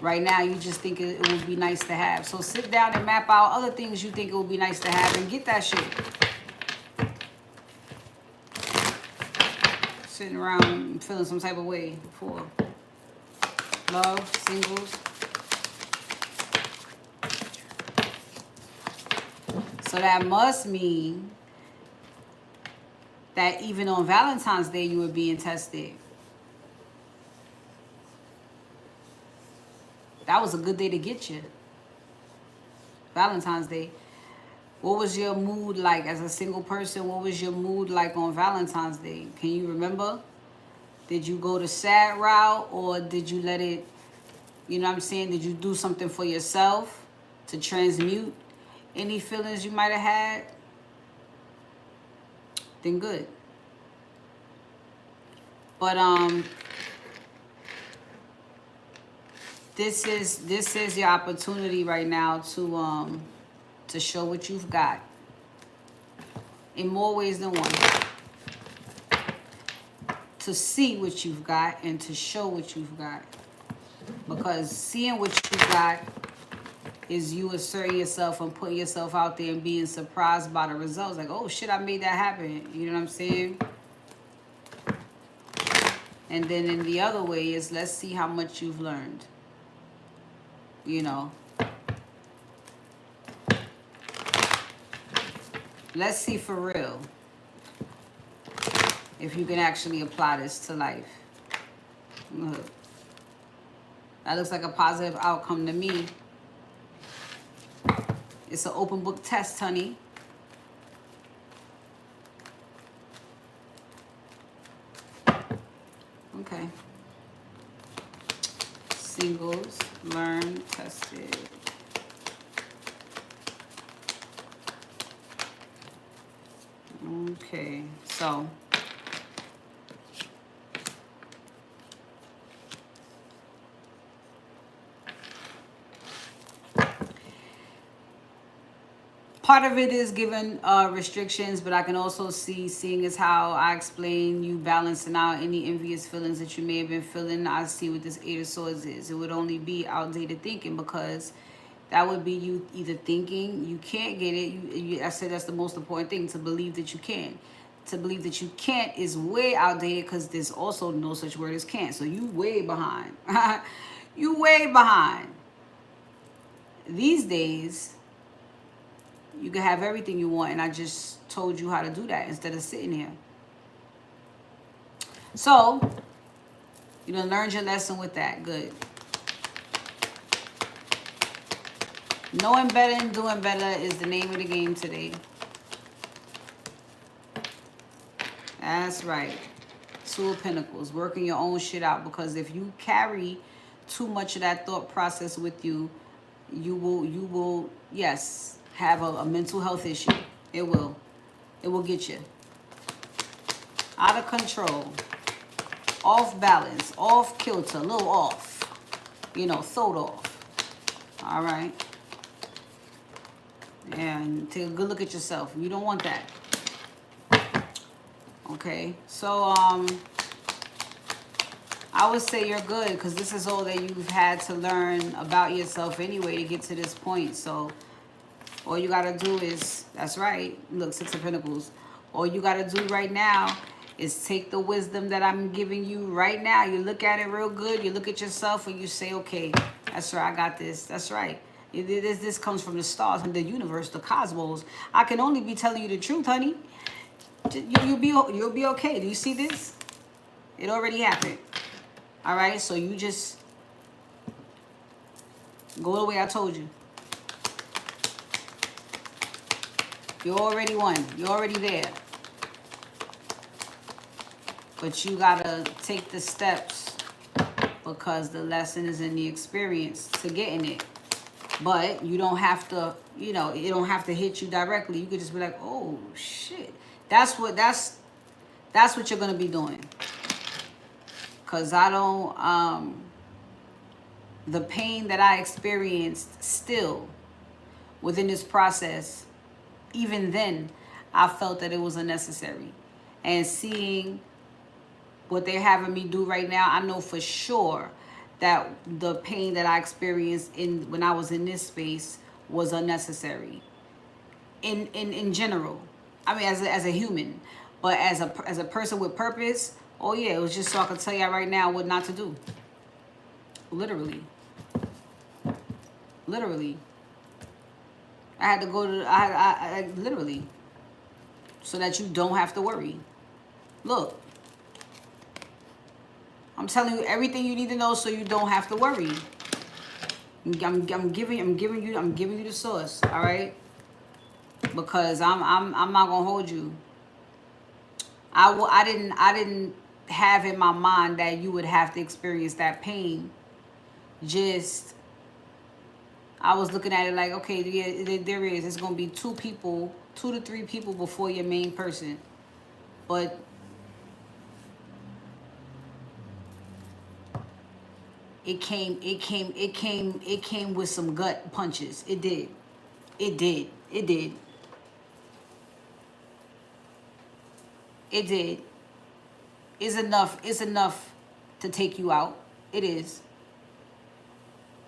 Right now, you just think it would be nice to have. So sit down and map out other things you think it would be nice to have and get that shit. Sitting around feeling some type of way for love, singles. So that must mean that even on Valentine's Day, you were being tested. That was a good day to get you. Valentine's Day. What was your mood like as a single person? What was your mood like on Valentine's Day? Can you remember? Did you go the sad route, or did you let it, you know what I'm saying? Did you do something for yourself to transmute any feelings you might have had? Then good. But this is your opportunity right now to show what you've got in more ways than one. To see what you've got and to show what you've got. Because seeing what you got is you asserting yourself and putting yourself out there and being surprised by the results. Like, oh shit, I made that happen. You know what I'm saying? And then in the other way is, let's see how much you've learned. Let's see for real if you can actually apply this to life. Look. That looks like a positive outcome to me. It's an open book test, honey. Okay. Singles, learn, tested. Okay, so part of it is given restrictions, but I can also seeing as how I explain you balancing out any envious feelings that you may have been feeling. I see what this Eight of Swords is. It would only be outdated thinking, because that would be you either thinking you can't get it. I said that's the most important thing, to believe that you can. To believe that you can't is way outdated, because there's also no such word as can't. So you way behind. You way behind. These days, you can have everything you want, and I just told you how to do that instead of sitting here. So, you done learned your lesson with that. Good. Knowing better and doing better is the name of the game today. That's right. Two of Pentacles. Working your own shit out, because if you carry too much of that thought process with you, you will, yes, have a mental health issue. It will get you out of control, off balance, off kilter, a little off, thrown off. All right. And take a good look at yourself. You don't want that. Okay. So I would say you're good, because this is all that you've had to learn about yourself anyway to get to this point. So all you got to do is, that's right, look, Six of Pentacles. All you got to do right now is take the wisdom that I'm giving you right now. You look at it real good. You look at yourself and you say, okay, that's right, I got this. That's right. This comes from the stars and the universe, the cosmos. I can only be telling you the truth, honey. You'll be okay. Do you see this? It already happened. All right, so you just go the way I told you. You already won. You're already there. But you gotta take the steps, because the lesson is in the experience to getting it. But you don't have to, it don't have to hit you directly. You could just be like, oh shit. That's what you're gonna be doing. Cause I don't the pain that I experienced still within this process, even then, I felt that it was unnecessary. And seeing what they're having me do right now, I know for sure that the pain that I experienced when I was in this space was unnecessary. In general, I mean, as a human, but as a person with purpose, oh yeah, it was just so I could tell you right now what not to do. Literally. I had to go to, I literally, so that you don't have to worry. Look, I'm telling you everything you need to know so you don't have to worry. I'm giving you the source, all right? Because I'm not gonna hold you. I didn't have in my mind that you would have to experience that pain. Just, I was looking at it like, okay, yeah, there is. It's going to be 2 to 3 people before your main person. But it came with some gut punches. It did. It's enough to take you out. It is.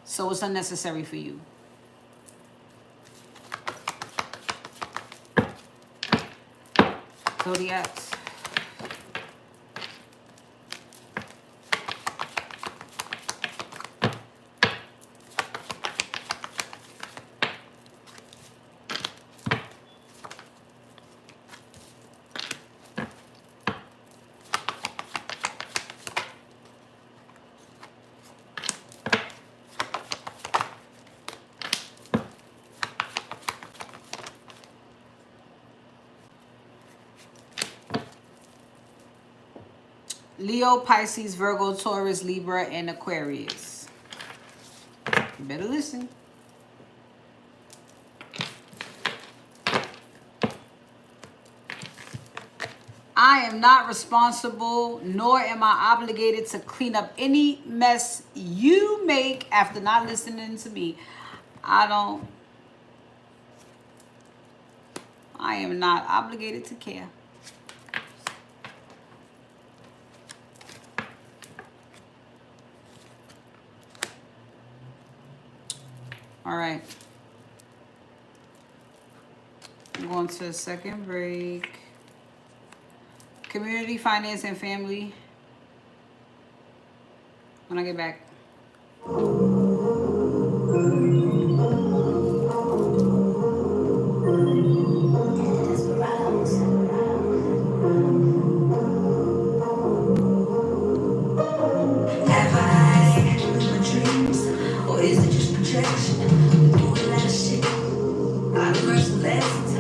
So it's unnecessary for you. Zodiacs. Leo, Pisces, Virgo, Taurus, Libra, and Aquarius. You better listen. I am not responsible, nor am I obligated to clean up any mess you make after not listening to me. I don't I am not obligated to care. All right. I'm going to the second break. Community, finance, and family. When I get back. Have I my dreams, or is it just projection? Doing a lot of shit. I learned some lessons.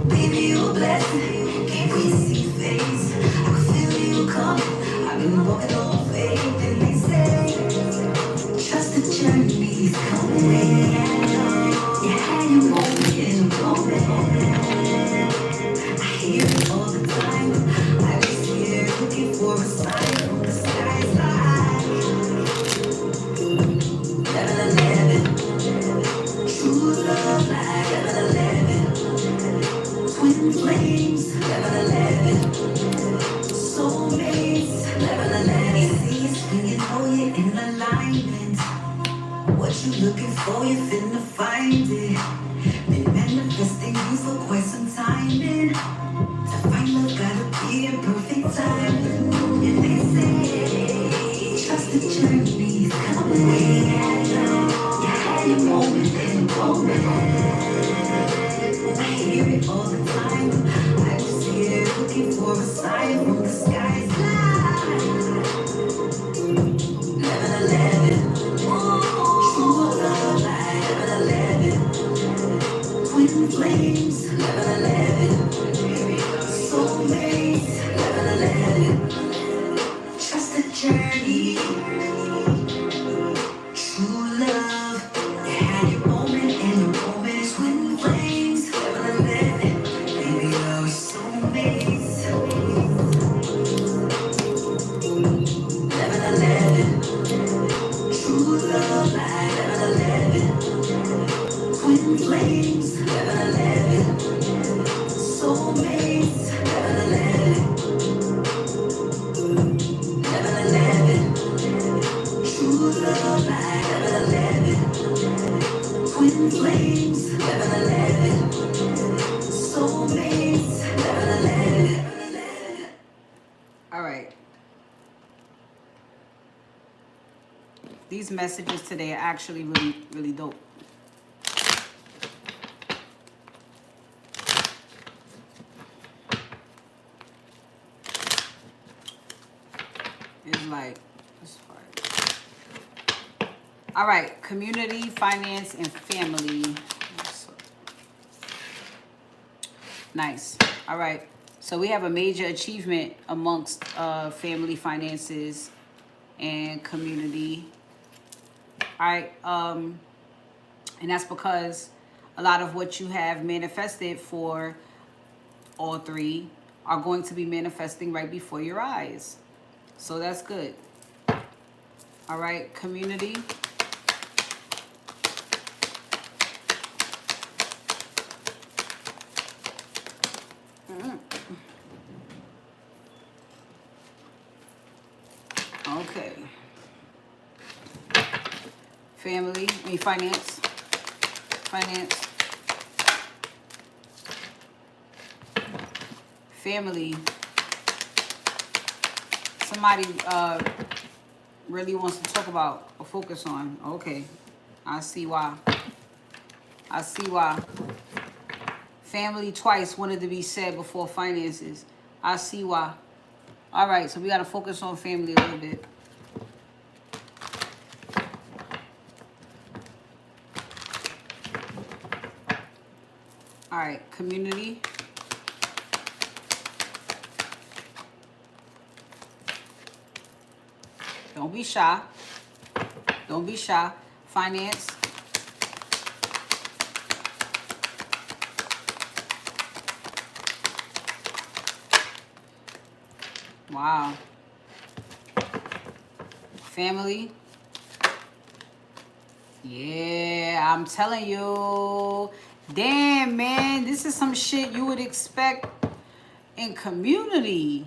Baby, you a blessing. Can't really see your face. I can feel you coming. I've been walking on faith, and they say trust the journey is coming. You had your moment in a moment. I hear it all the time. I was here looking for a sign from the sky's line. 11 true love like 11 twin flames. 11 soulmates. 11 sees when you know you're in alignment. What you looking for, you finna find it. Been manifesting you for quite some time, man. To find love, gotta be in perfect time. And they say, trust the journey is coming. You had your moment in a moment. I hear it all the time. I was here looking for a sign from the sky's line. 11 true love like 11 twin flames. 11 soulmates. 11 trust the journey. True love, you had your moment and your moment. Twin flames. 11 baby, love is soulmates. 11 true love like 11 twin flames. 11 soulmates. 11 true love like 11 twin flames. 11 soulmates. 11 All right. These messages today are actually really, really dope. It's like, it's fine. All right, community, finance, and family. Nice. All right. So we have a major achievement amongst family, finances, and community. All right. And that's because a lot of what you have manifested for all three are going to be manifesting right before your eyes. So that's good. All right, community. Okay. Family, finance. Finance. Family. Somebody really wants to talk about or focus on. Okay. I see why. I see why. Family twice wanted to be said before finances. I see why. All right, so we got to focus on family a little bit. All right, community. Don't be shy. Don't be shy. Finance. Wow. Family. Yeah, I'm telling you, Damn, man, this is some shit you would expect in community.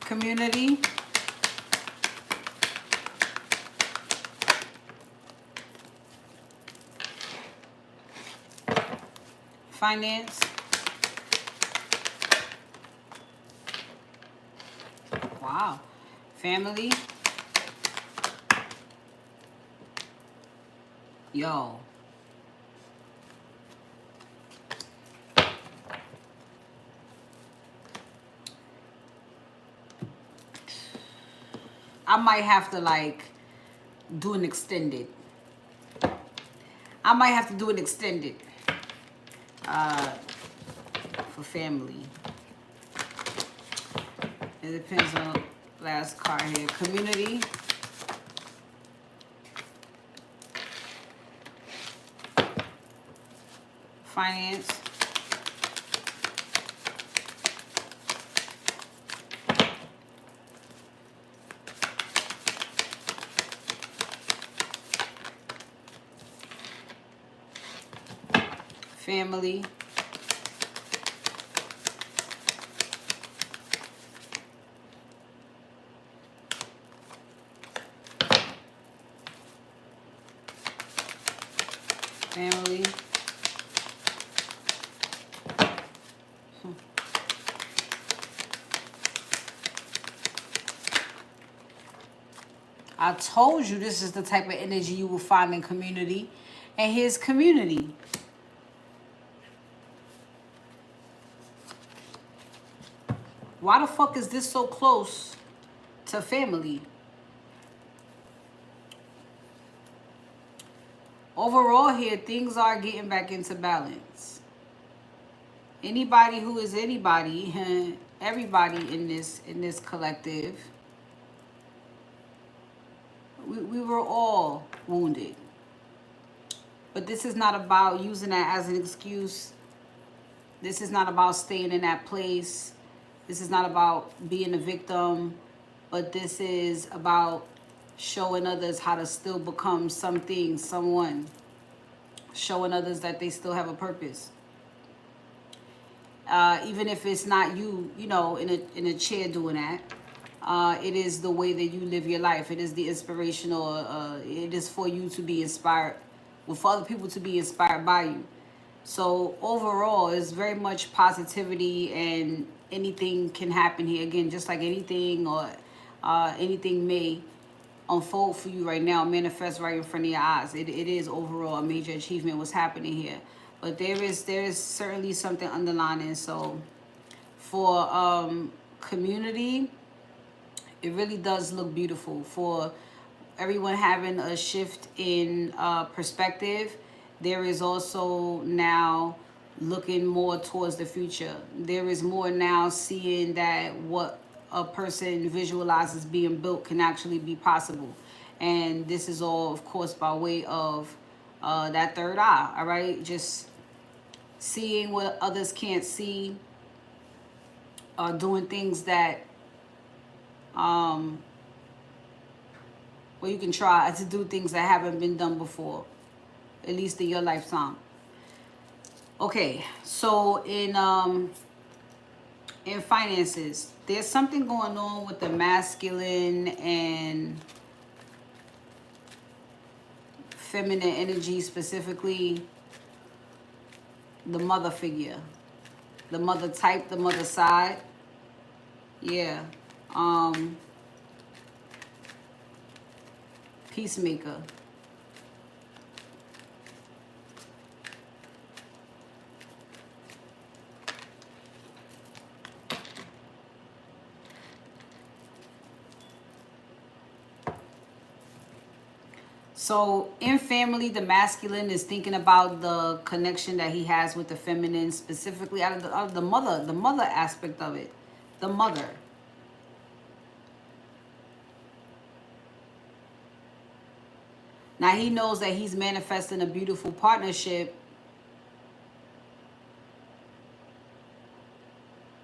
Community. Finance. Wow. Family. Yo. I might have to like do an extended. I might have to do an extended for family. It depends on the last card here. Community. Finance. Family. Family. I told you this is the type of energy you will find in community. And here's community. Why the fuck is this so close to family? Overall here, things are getting back into balance. Anybody who is anybody, everybody in this collective, we were all wounded. But this is not about using that as an excuse. This is not about staying in that place. This is not about being a victim. But this is about showing others how to still become something, someone. Showing others that they still have a purpose. Even if it's not you, you know, in a chair doing that. It is the way that you live your life. It is the inspirational. It is for you to be inspired, well, for other people to be inspired by you. So overall, it's very much positivity, and anything can happen here. Again, just like anything or anything may unfold for you right now, manifest right in front of your eyes. It is overall a major achievement what's happening here. But there is certainly something underlining. So for community, it really does look beautiful. For everyone having a shift in perspective, there is also now looking more towards the future. There is more now seeing that what a person visualizes being built can actually be possible. And this is all, of course, by way of that third eye, all right? Just seeing what others can't see, doing things that well, you can try to do things that haven't been done before, at least in your lifetime. Okay, so in finances, there's something going on with the masculine and feminine energy, specifically the mother figure, the mother type, the mother side. Yeah. Peacemaker. So in family, the masculine is thinking about the connection that he has with the feminine, specifically out of the mother aspect of it, the mother. Now he knows that he's manifesting a beautiful partnership,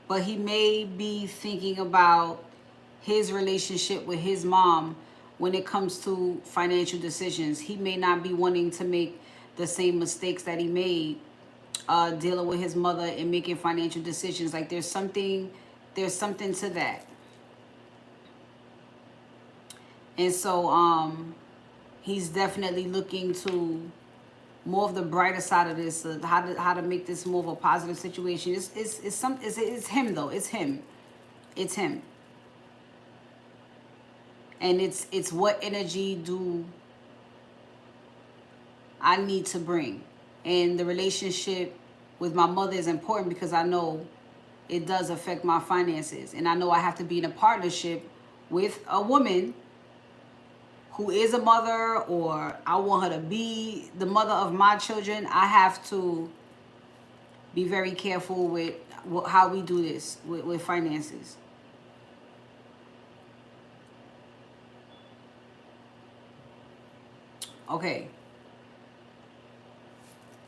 but he may be thinking about his relationship with his mom when it comes to financial decisions. He may not be wanting to make the same mistakes that he made dealing with his mother and making financial decisions. Like there's something to that. And so he's definitely looking to more of the brighter side of this, how to make this more of a positive situation. It's him though. It's him. And it's what energy do I need to bring. And the relationship with my mother is important because I know it does affect my finances. And I know I have to be in a partnership with a woman who is a mother, or I want her to be the mother of my children. I have to be very careful with how we do this with finances. Okay.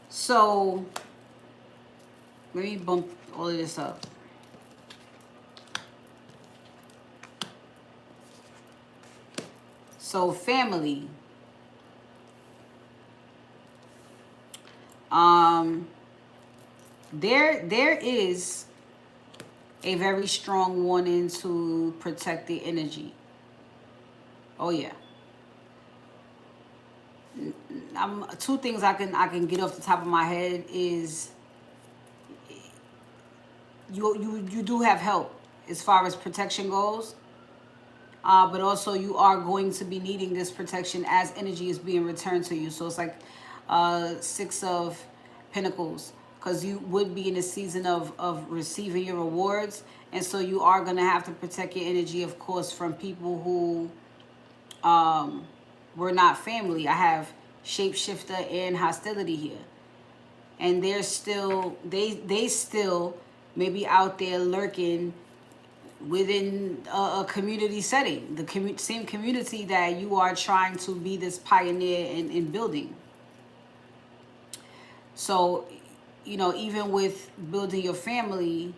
So let me bump all of this up. So family. There is a very strong warning to protect the energy. Oh yeah. Two things I can get off the top of my head is you do have help as far as protection goes. But also you are going to be needing this protection as energy is being returned to you. So it's like 6 of Pentacles, because you would be in a season of receiving your rewards. And so you are going to have to protect your energy, of course, from people who were not family. I have shapeshifter and hostility here. And they're still, they still may be out there lurking within a community setting, the same community that you are trying to be this pioneer in building. So, you know, even with building your family,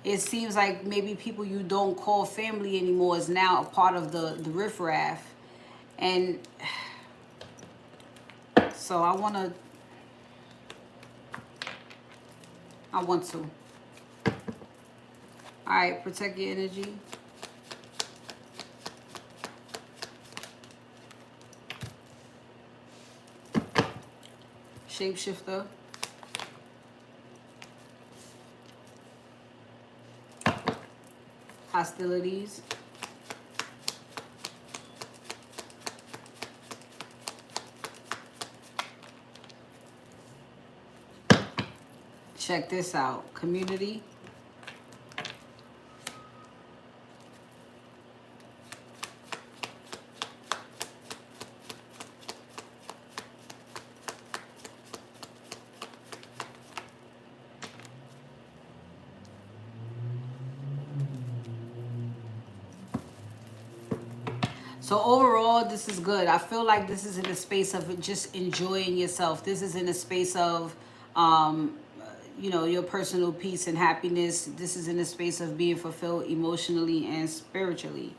it seems like maybe people you don't call family anymore is now a part of the riffraff. And so I want to. All right, protect your energy. Shapeshifter. Hostilities. Check this out. Community. So overall, this is good. I feel like this is in a space of just enjoying yourself. This is in a space of, you know, your personal peace and happiness. This is in a space of being fulfilled emotionally and spiritually.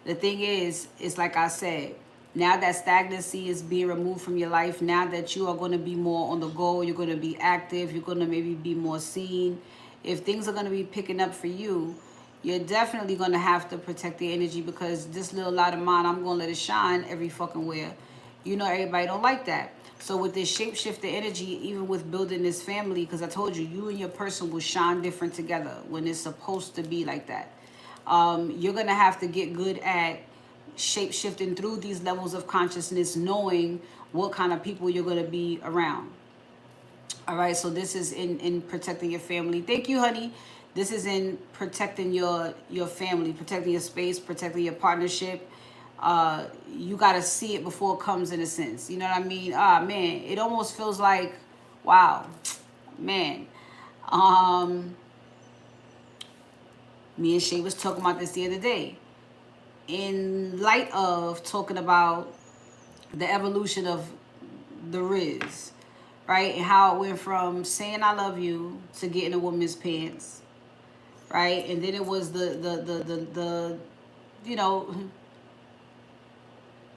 The thing is, it's like I said, now that stagnancy is being removed from your life, now that you are going to be more on the go, you're going to be active, you're going to maybe be more seen. If things are going to be picking up for you, you're definitely going to have to protect the energy, because this little light of mine, I'm going to let it shine every fucking where. You know, everybody don't like that. So with this shapeshifter energy, even with building this family, because I told you, you and your person will shine different together when it's supposed to be like that. You're going to have to get good at shape-shifting through these levels of consciousness, knowing what kind of people you're going to be around. All right, so this is in protecting your family. Thank you, honey. This is in protecting your family, protecting your space, protecting your partnership. you got to see it before it comes, in a sense. You know what I mean? Man, it almost feels like, wow, man. Me and Shay was talking about this the other day. In light of talking about the evolution of the Riz, right? And how it went from saying I love you to getting a woman's pants, right? And then it was the you know,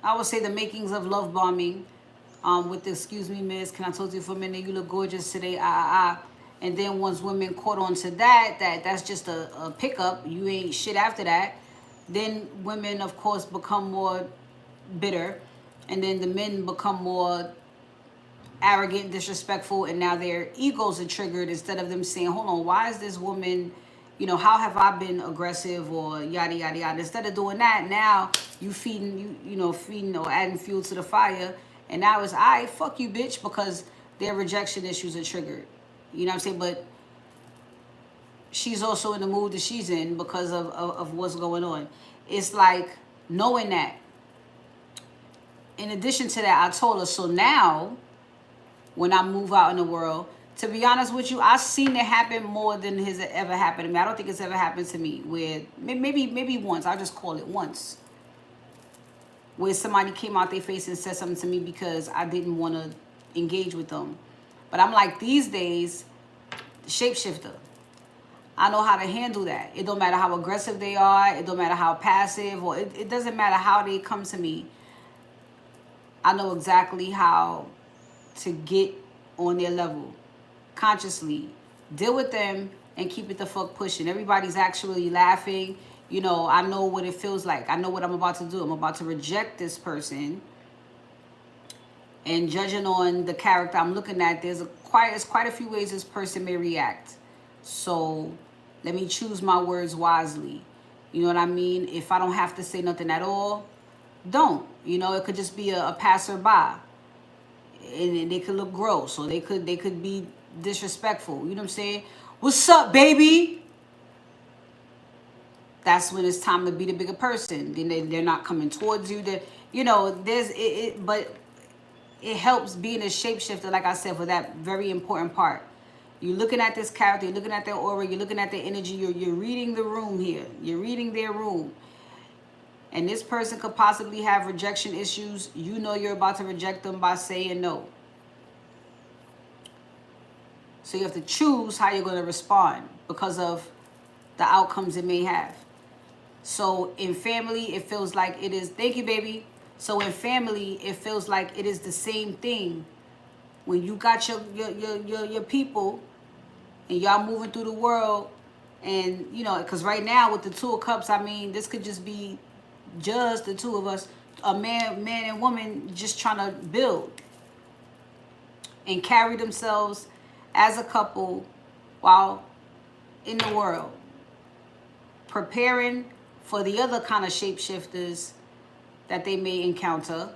I would say the makings of love bombing, with the excuse me, miss, can I talk to you for a minute? You look gorgeous today, And then once women caught on to that's just a pickup, you ain't shit after that. Then women, of course, become more bitter. And then the men become more arrogant, disrespectful, and now their egos are triggered instead of them saying, hold on, why is this woman, how have I been aggressive or yada, yada, yada. Instead of doing that, now you feeding or adding fuel to the fire. And now it's, fuck you, bitch, because their rejection issues are triggered. You know what I'm saying? But she's also in the mood that she's in because of what's going on. It's like knowing that. In addition to that, I told her, so now when I move out in the world, to be honest with you, I've seen it happen more than has ever happened to me. I don't think it's ever happened to me where maybe once, I'll just call it once, where somebody came out their face and said something to me because I didn't want to engage with them. But I'm like, these days, shapeshifter. I know how to handle that. It don't matter how aggressive they are. It don't matter how passive, or it doesn't matter how they come to me. I know exactly how to get on their level consciously, deal with them, and keep it the fuck pushing. Everybody's actually laughing. I know what it feels like. I know what I'm about to do. I'm about to reject this person. And judging on the character I'm looking at, there's quite a few ways this person may react. So let me choose my words wisely. You know what I mean? If I don't have to say nothing at all, don't. It could just be a passerby. And they could look gross, or they could be disrespectful. You know what I'm saying? What's up, baby? That's when it's time to be the bigger person. Then they're not coming towards you. But it helps being a shapeshifter, like I said, for that very important part. You're looking at this character, you're looking at their aura, you're looking at their energy, you're reading the room here. You're reading their room. And this person could possibly have rejection issues. You're about to reject them by saying no. So you have to choose how you're going to respond because of the outcomes it may have. So in family, it feels like it is, thank you, baby. So in family, it feels like it is the same thing. When you got your people and y'all moving through the world, and because right now with the Two of Cups, I mean, this could just be just the two of us, a man and woman, just trying to build and carry themselves as a couple while in the world, preparing for the other kind of shapeshifters that they may encounter.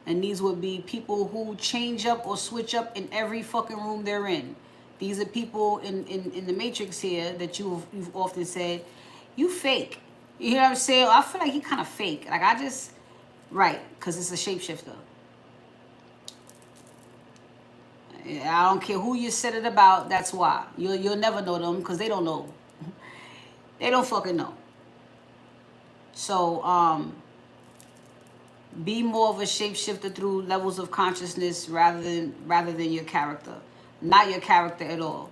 And these would be people who change up or switch up in every fucking room they're in. These are people in the Matrix here that you've often said, you fake. You know what I'm saying? I feel like he kind of fake. Like right, because it's a shapeshifter. I don't care who you said it about, that's why. You'll never know them because they don't know. They don't fucking know. So, be more of a shapeshifter through levels of consciousness rather than your character. Not your character at all.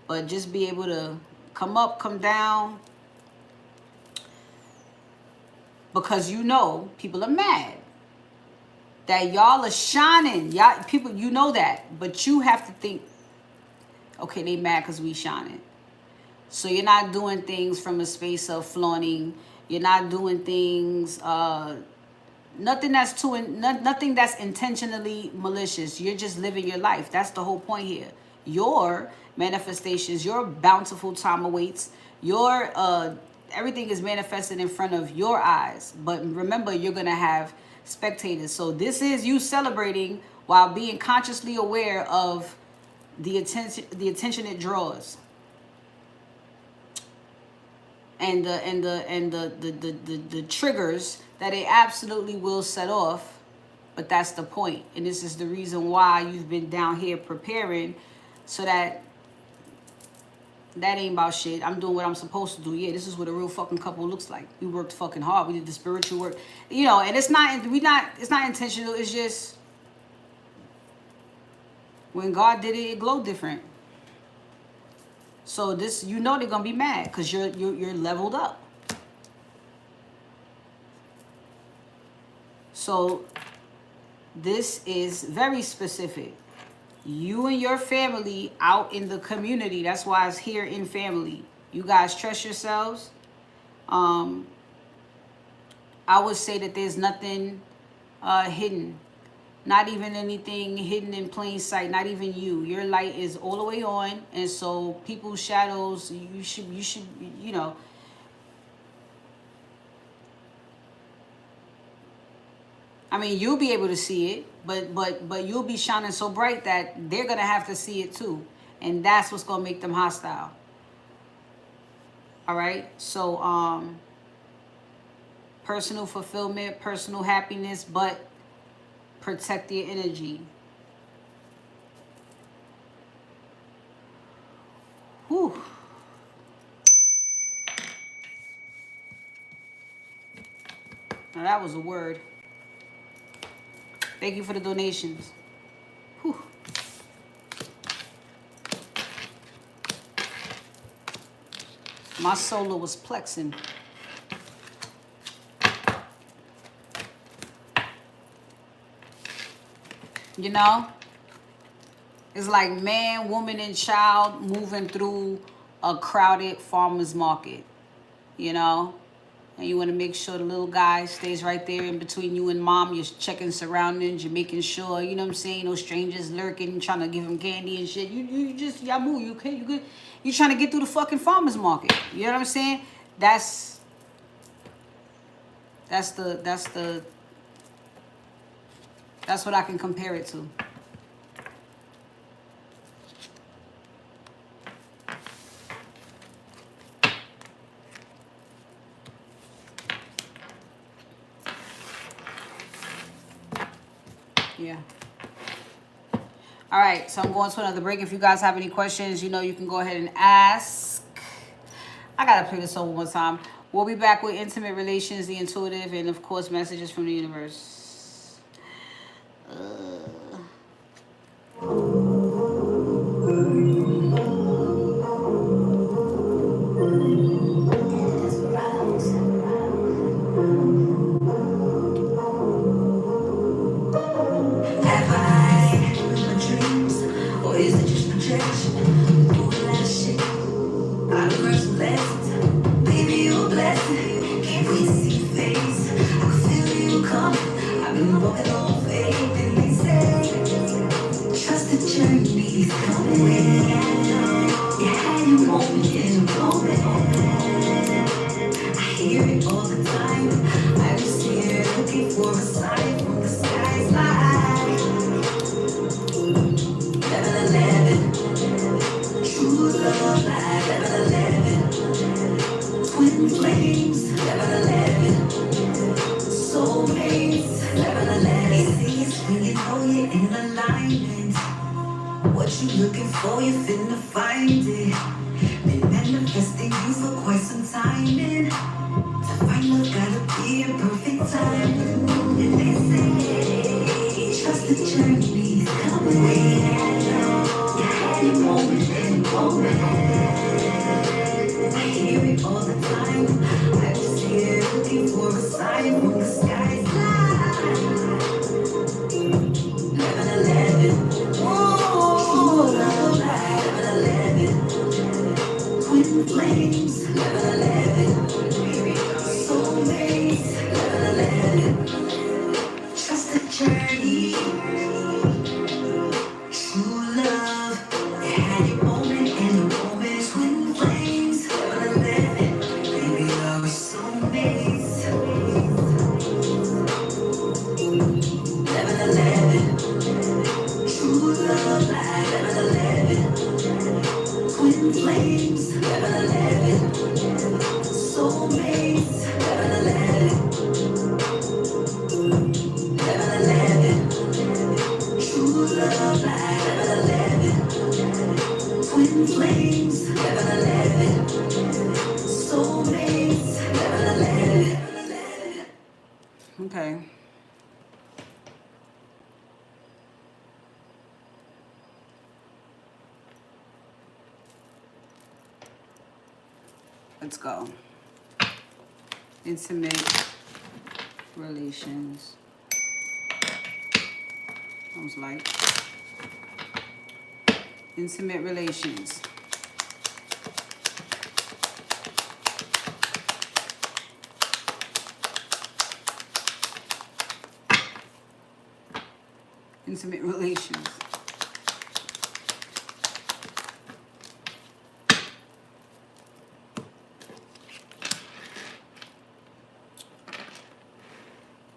But just be able to come up, come down. Because people are mad. That y'all are shining. Y'all people, that. But you have to think, okay, they mad because we shining. So you're not doing things from a space of flaunting. You're not doing things, nothing that's intentionally malicious. You're just living your life. That's the whole point here. Your manifestations, your bountiful time awaits. Your everything is manifested in front of your eyes. But remember, you're gonna have spectators. So this is you celebrating while being consciously aware of the attention it draws. And the triggers that it absolutely will set off. But that's the point. And this is the reason why you've been down here preparing, so that ain't about shit. I'm doing what I'm supposed to do. Yeah, this is what a real fucking couple looks like. We worked fucking hard. We did the spiritual work. You know, and it's not intentional. It's just when God did it, it glowed different. So this, you know, they're gonna be mad because you're leveled up. So this is very specific. You and your family out in the community. That's why it's here in family. You guys trust yourselves. I would say that there's nothing hidden. Not even anything hidden in plain sight. Not even you. Your light is all the way on. And so people's shadows, you should, you know. I mean, you'll be able to see it, but you'll be shining so bright that they're gonna have to see it too, and that's what's gonna make them hostile. All right, so personal fulfillment, personal happiness, but protect your energy. Whew. Now that was a word. Thank you for the donations. Whew. My solar was plexing. You know? It's like man, woman, and child moving through a crowded farmer's market. You know? And you want to make sure the little guy stays right there in between you and mom. You're checking surroundings. You're making sure, you know what I'm saying, no strangers lurking, trying to give him candy and shit. You just, y'all move. You okay? You good? You trying to get through the fucking farmer's market. You know what I'm saying? That's what I can compare it to. Yeah. All right, so I'm going to another break. If you guys have any questions, you know, you can go ahead and ask. I got to play this over one time. We'll be back with intimate relations, the intuitive, and of course, messages from the universe. Have I my dreams, or is it just projection? Doing that shit. I learned some lessons. Baby, you're a blessing. Can't wait to see your face. I can feel you coming. I've been walking on faith, and they say trust the journey's coming. You had your moment in a moment. I hear it all the time. I was here looking for a sign from the skies like 11:11. True love like 11:11. Twin flames 11:11. Soulmates 11:11. It sees when you know you're in alignment. What you looking for, you finna find it. Been manifesting you for quite some time, and to find love gotta be a perfect time. And they say, trust the journey's coming. You had your moment and moment. I hear it all the time. I was here looking for a sign from the skies. 11:11. Whoa, love like 11:11. Twin flames 11:11. Soulmates 11:11. Trust the journey. True love. You had your moment and a moment. Twin flames 11:11. Baby, are we soulmates? 11:11. True love like 11:11. Twin flames 11:11. Soulmates 11:11. Twin flames, never let it. Soulmates, never let it. Okay. Let's go. Intimate relations. I was like, intimate relations. Intimate relations.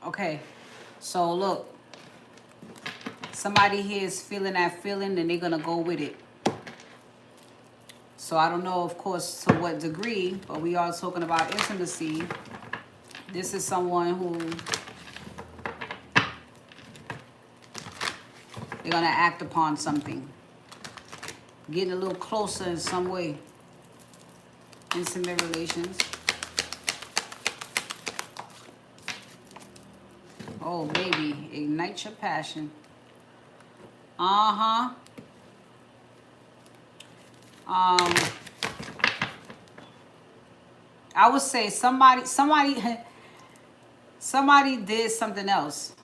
Okay, so look, somebody here is feeling that feeling and they're gonna go with it. So I don't know, of course, to what degree, but we are talking about intimacy. This is someone who they're gonna act upon something, getting a little closer in some way. Intimate relations. Oh, baby, ignite your passion. I would say somebody did something else,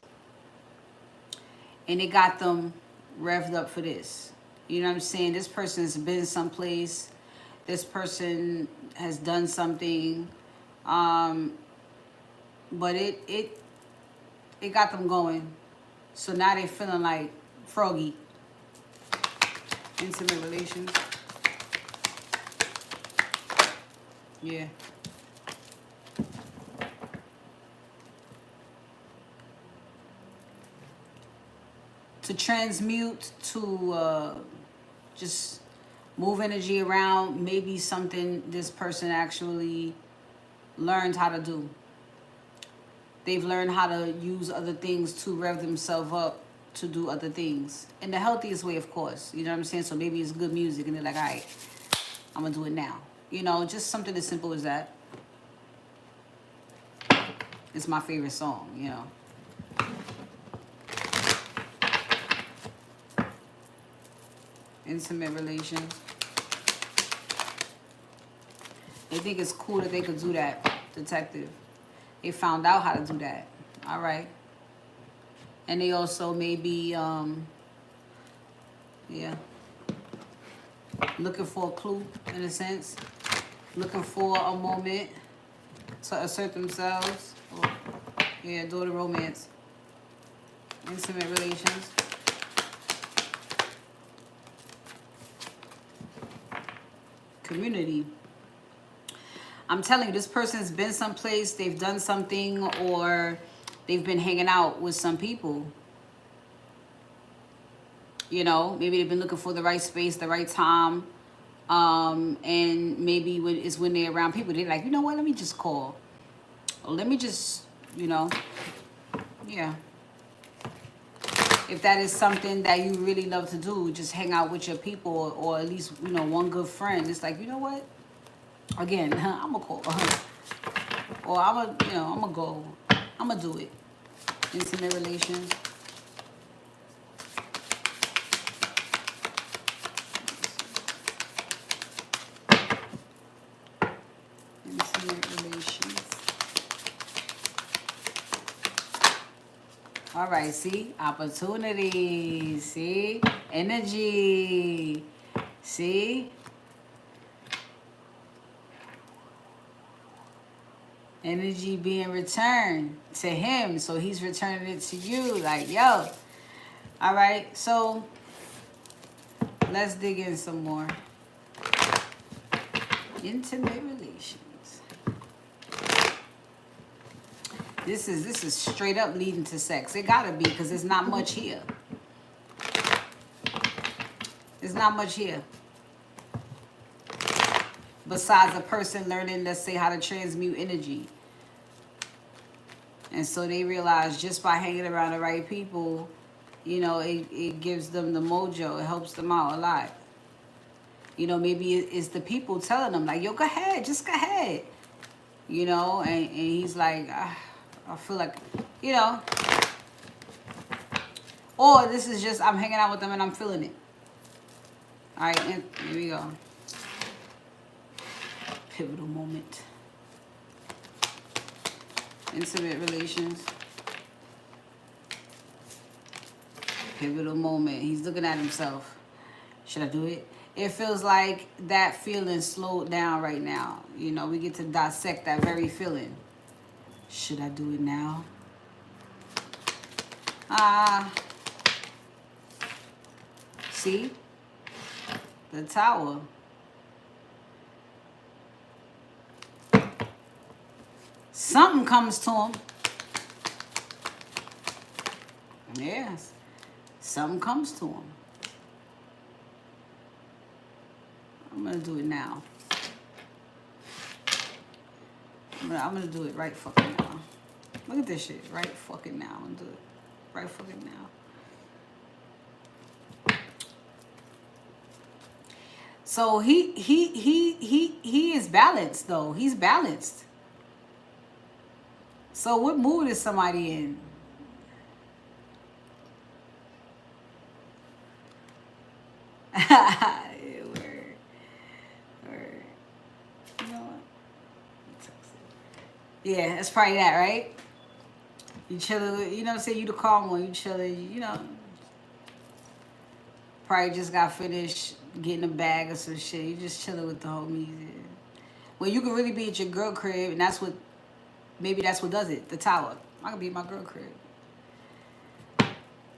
and it got them revved up for this. You know what I'm saying? This person has been someplace. This person has done something, but it got them going. So now they're feeling like froggy. Intimate relations. Yeah. To transmute, to just move energy around, maybe something this person actually learned how to do. They've learned how to use other things to rev themselves up to do other things. In the healthiest way, of course. You know what I'm saying? So maybe it's good music and they're like, all right, I'm going to do it now. You know, just something as simple as that. It's my favorite song, you know. Intimate relations. They think it's cool that they could do that, detective. They found out how to do that. All right. And they also maybe, yeah, looking for a clue, in a sense. Looking for a moment to assert themselves. Or, yeah, do the romance. Intimate relations. Community. I'm telling you, this person's been someplace, they've done something, or they've been hanging out with some people. You know, maybe they've been looking for the right space, the right time. And maybe it's when they're around people, they're like, you know what, let me just call. Or let me just, you know, yeah. If that is something that you really love to do, just hang out with your people, or at least, you know, one good friend. It's like, you know what? Again, I'm going to call. Or I'm going to, you know, I'm going to go. I'm going to do it. Intimate relations. Intimate relations. All right, see? Opportunity. See? Energy. See? Energy being returned to him, so he's returning it to you. Like, yo. All right, so let's dig in some more. Intimate relations. This is straight up leading to sex. It gotta be, because there's not much here. There's not much here. Besides a person learning, let's say, how to transmute energy. And so they realize just by hanging around the right people, You know, it gives them the mojo. It helps them out a lot. You know, maybe it's the people telling them, like, yo, go ahead, just go ahead. You know, and he's like, I feel like, you know. Or this is just, I'm hanging out with them and I'm feeling it. All right, here we go. Pivotal moment. Intimate relations. Pivotal moment. He's looking at himself. Should I do it? It feels like that feeling slowed down right now. You know, we get to dissect that very feeling. Should I do it now? See? The Tower. Something comes to him. Yes. Something comes to him. I'm going to do it now. I'm gonna do it right fucking now. Look at this shit. Right fucking now. I'm going to do it right fucking now. So he is balanced though. He's balanced. So what mood is somebody in? Word. You know what? Yeah, that's probably that, right? You chilling with, you know what I'm saying? You the calm one. You chilling, you know. Probably just got finished getting a bag or some shit. You just chilling with the homies. Well, you can really be at your girl crib, and that's what, maybe that's what does it. The Tower. I can be at my girl crib.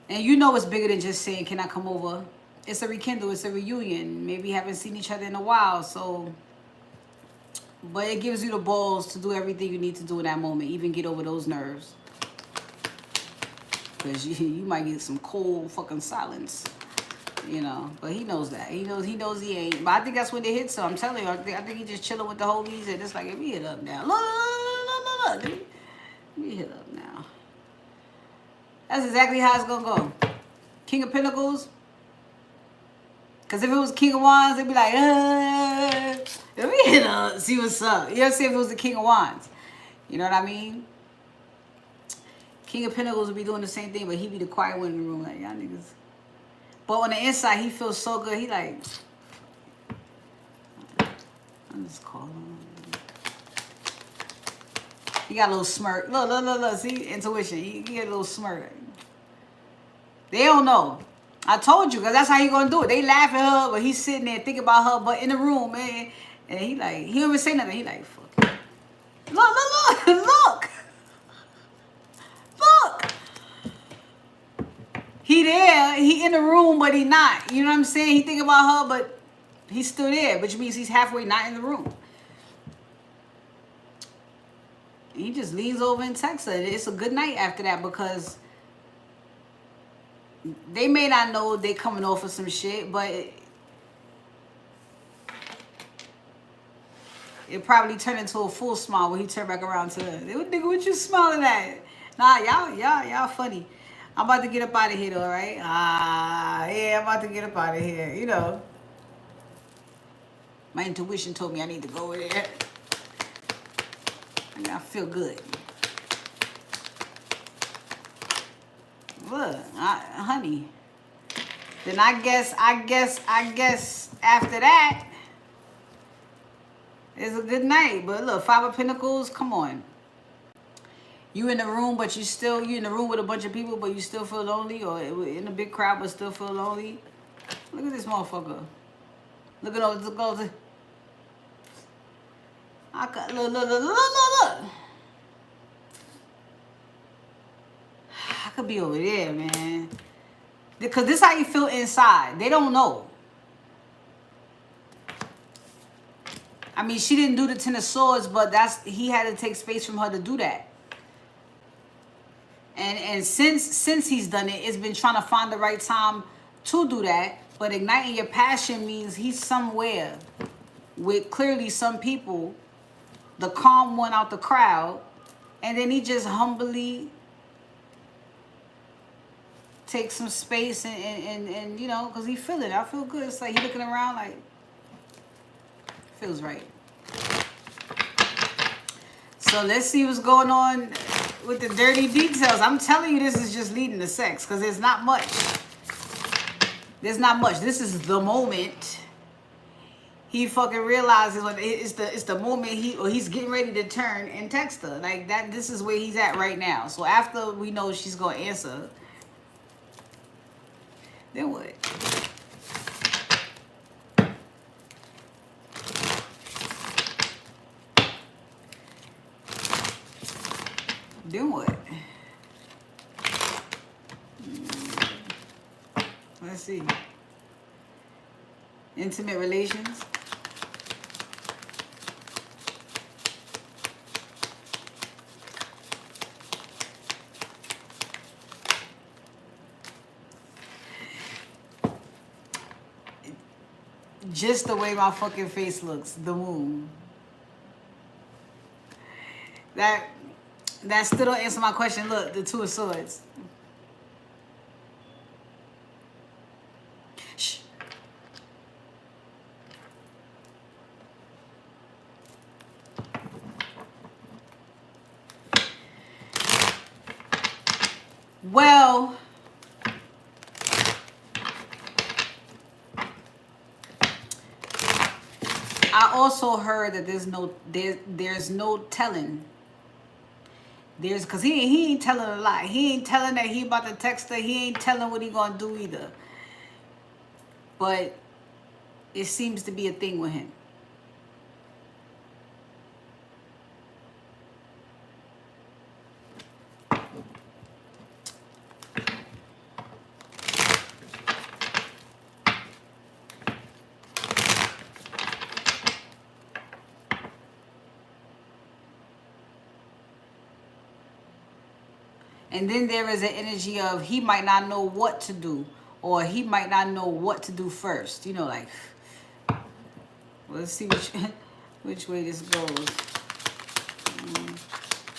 And you know it's bigger than just saying, can I come over? It's a rekindle. It's a reunion. Maybe you haven't seen each other in a while, so... But it gives you the balls to do everything you need to do in that moment, even get over those nerves. Because you might get some cold fucking silence, you know. But he knows that. He knows he ain't. But I think that's when it hits him. I'm telling you, I think he just chilling with the homies, and it's like, let me hit up now. Look. Let me hit up now. That's exactly how it's going to go. King of Pentacles. Because if it was King of Wands, they'd be like, let me hit up, see what's up. You know what I'm saying? If it was the King of Wands. You know what I mean? King of Pentacles would be doing the same thing, but he'd be the quiet one in the room, like, y'all niggas. But on the inside, he feels so good. He like, I'm just calling him. He got a little smirk. Look. See? Intuition. He get a little smirk. They don't know. I told you, because that's how he going to do it. They laugh at her, but he's sitting there thinking about her, but in the room, man. And he like, he don't even say nothing. He like, fuck it. Look. He there. He in the room, but he not. You know what I'm saying? He think about her, but he's still there, which means he's halfway not in the room. He just leans over and texts her. It's a good night after that, because they may not know they coming off of some shit, but it probably turned into a full smile when he turned back around to her. Nigga, what you smiling at? Nah, y'all funny. I'm about to get up out of here though, right? Yeah, I'm about to get up out of here. You know, my intuition told me I need to go over there. I feel good. Look, honey. Then I guess after that, it's a good night. But look, Five of Pentacles, come on. You in the room, but you in the room with a bunch of people, but you still feel lonely, or in a big crowd, but still feel lonely. Look at this motherfucker. Look at all. Look. I could be over there, man. Because this is how you feel inside. They don't know. I mean, she didn't do the Ten of Swords, but he had to take space from her to do that. And since he's done it, it's been trying to find the right time to do that. But igniting your passion means he's somewhere with clearly some people, the calm one out the crowd, and then he just humbly take some space and you know, because he feel it. I feel good. It's like he looking around like, feels right. So let's see what's going on with the dirty details. I'm telling you, this is just leading to sex because there's not much. There's not much. This is the moment he fucking realizes when it's the moment he's getting ready to turn and text her like that. This is where he's at right now. So after we know she's gonna answer, then what? Then what? Let's see. Intimate relations. Just the way my fucking face looks, the moon. That still don't answer my question. Look, the Two of Swords. Shh. Well, I also heard that there's no telling. Because he ain't telling a lie. He ain't telling that he about to text her. He ain't telling what he gonna do either. But it seems to be a thing with him. And then there is an energy of he might not know what to do, or he might not know what to do first. You know, like, let's see which way this goes.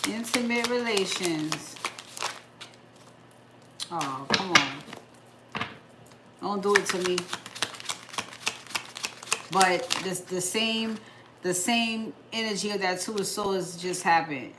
Intimate relations. Oh, come on. Don't do it to me. But the same energy of that Two of Swords just happened.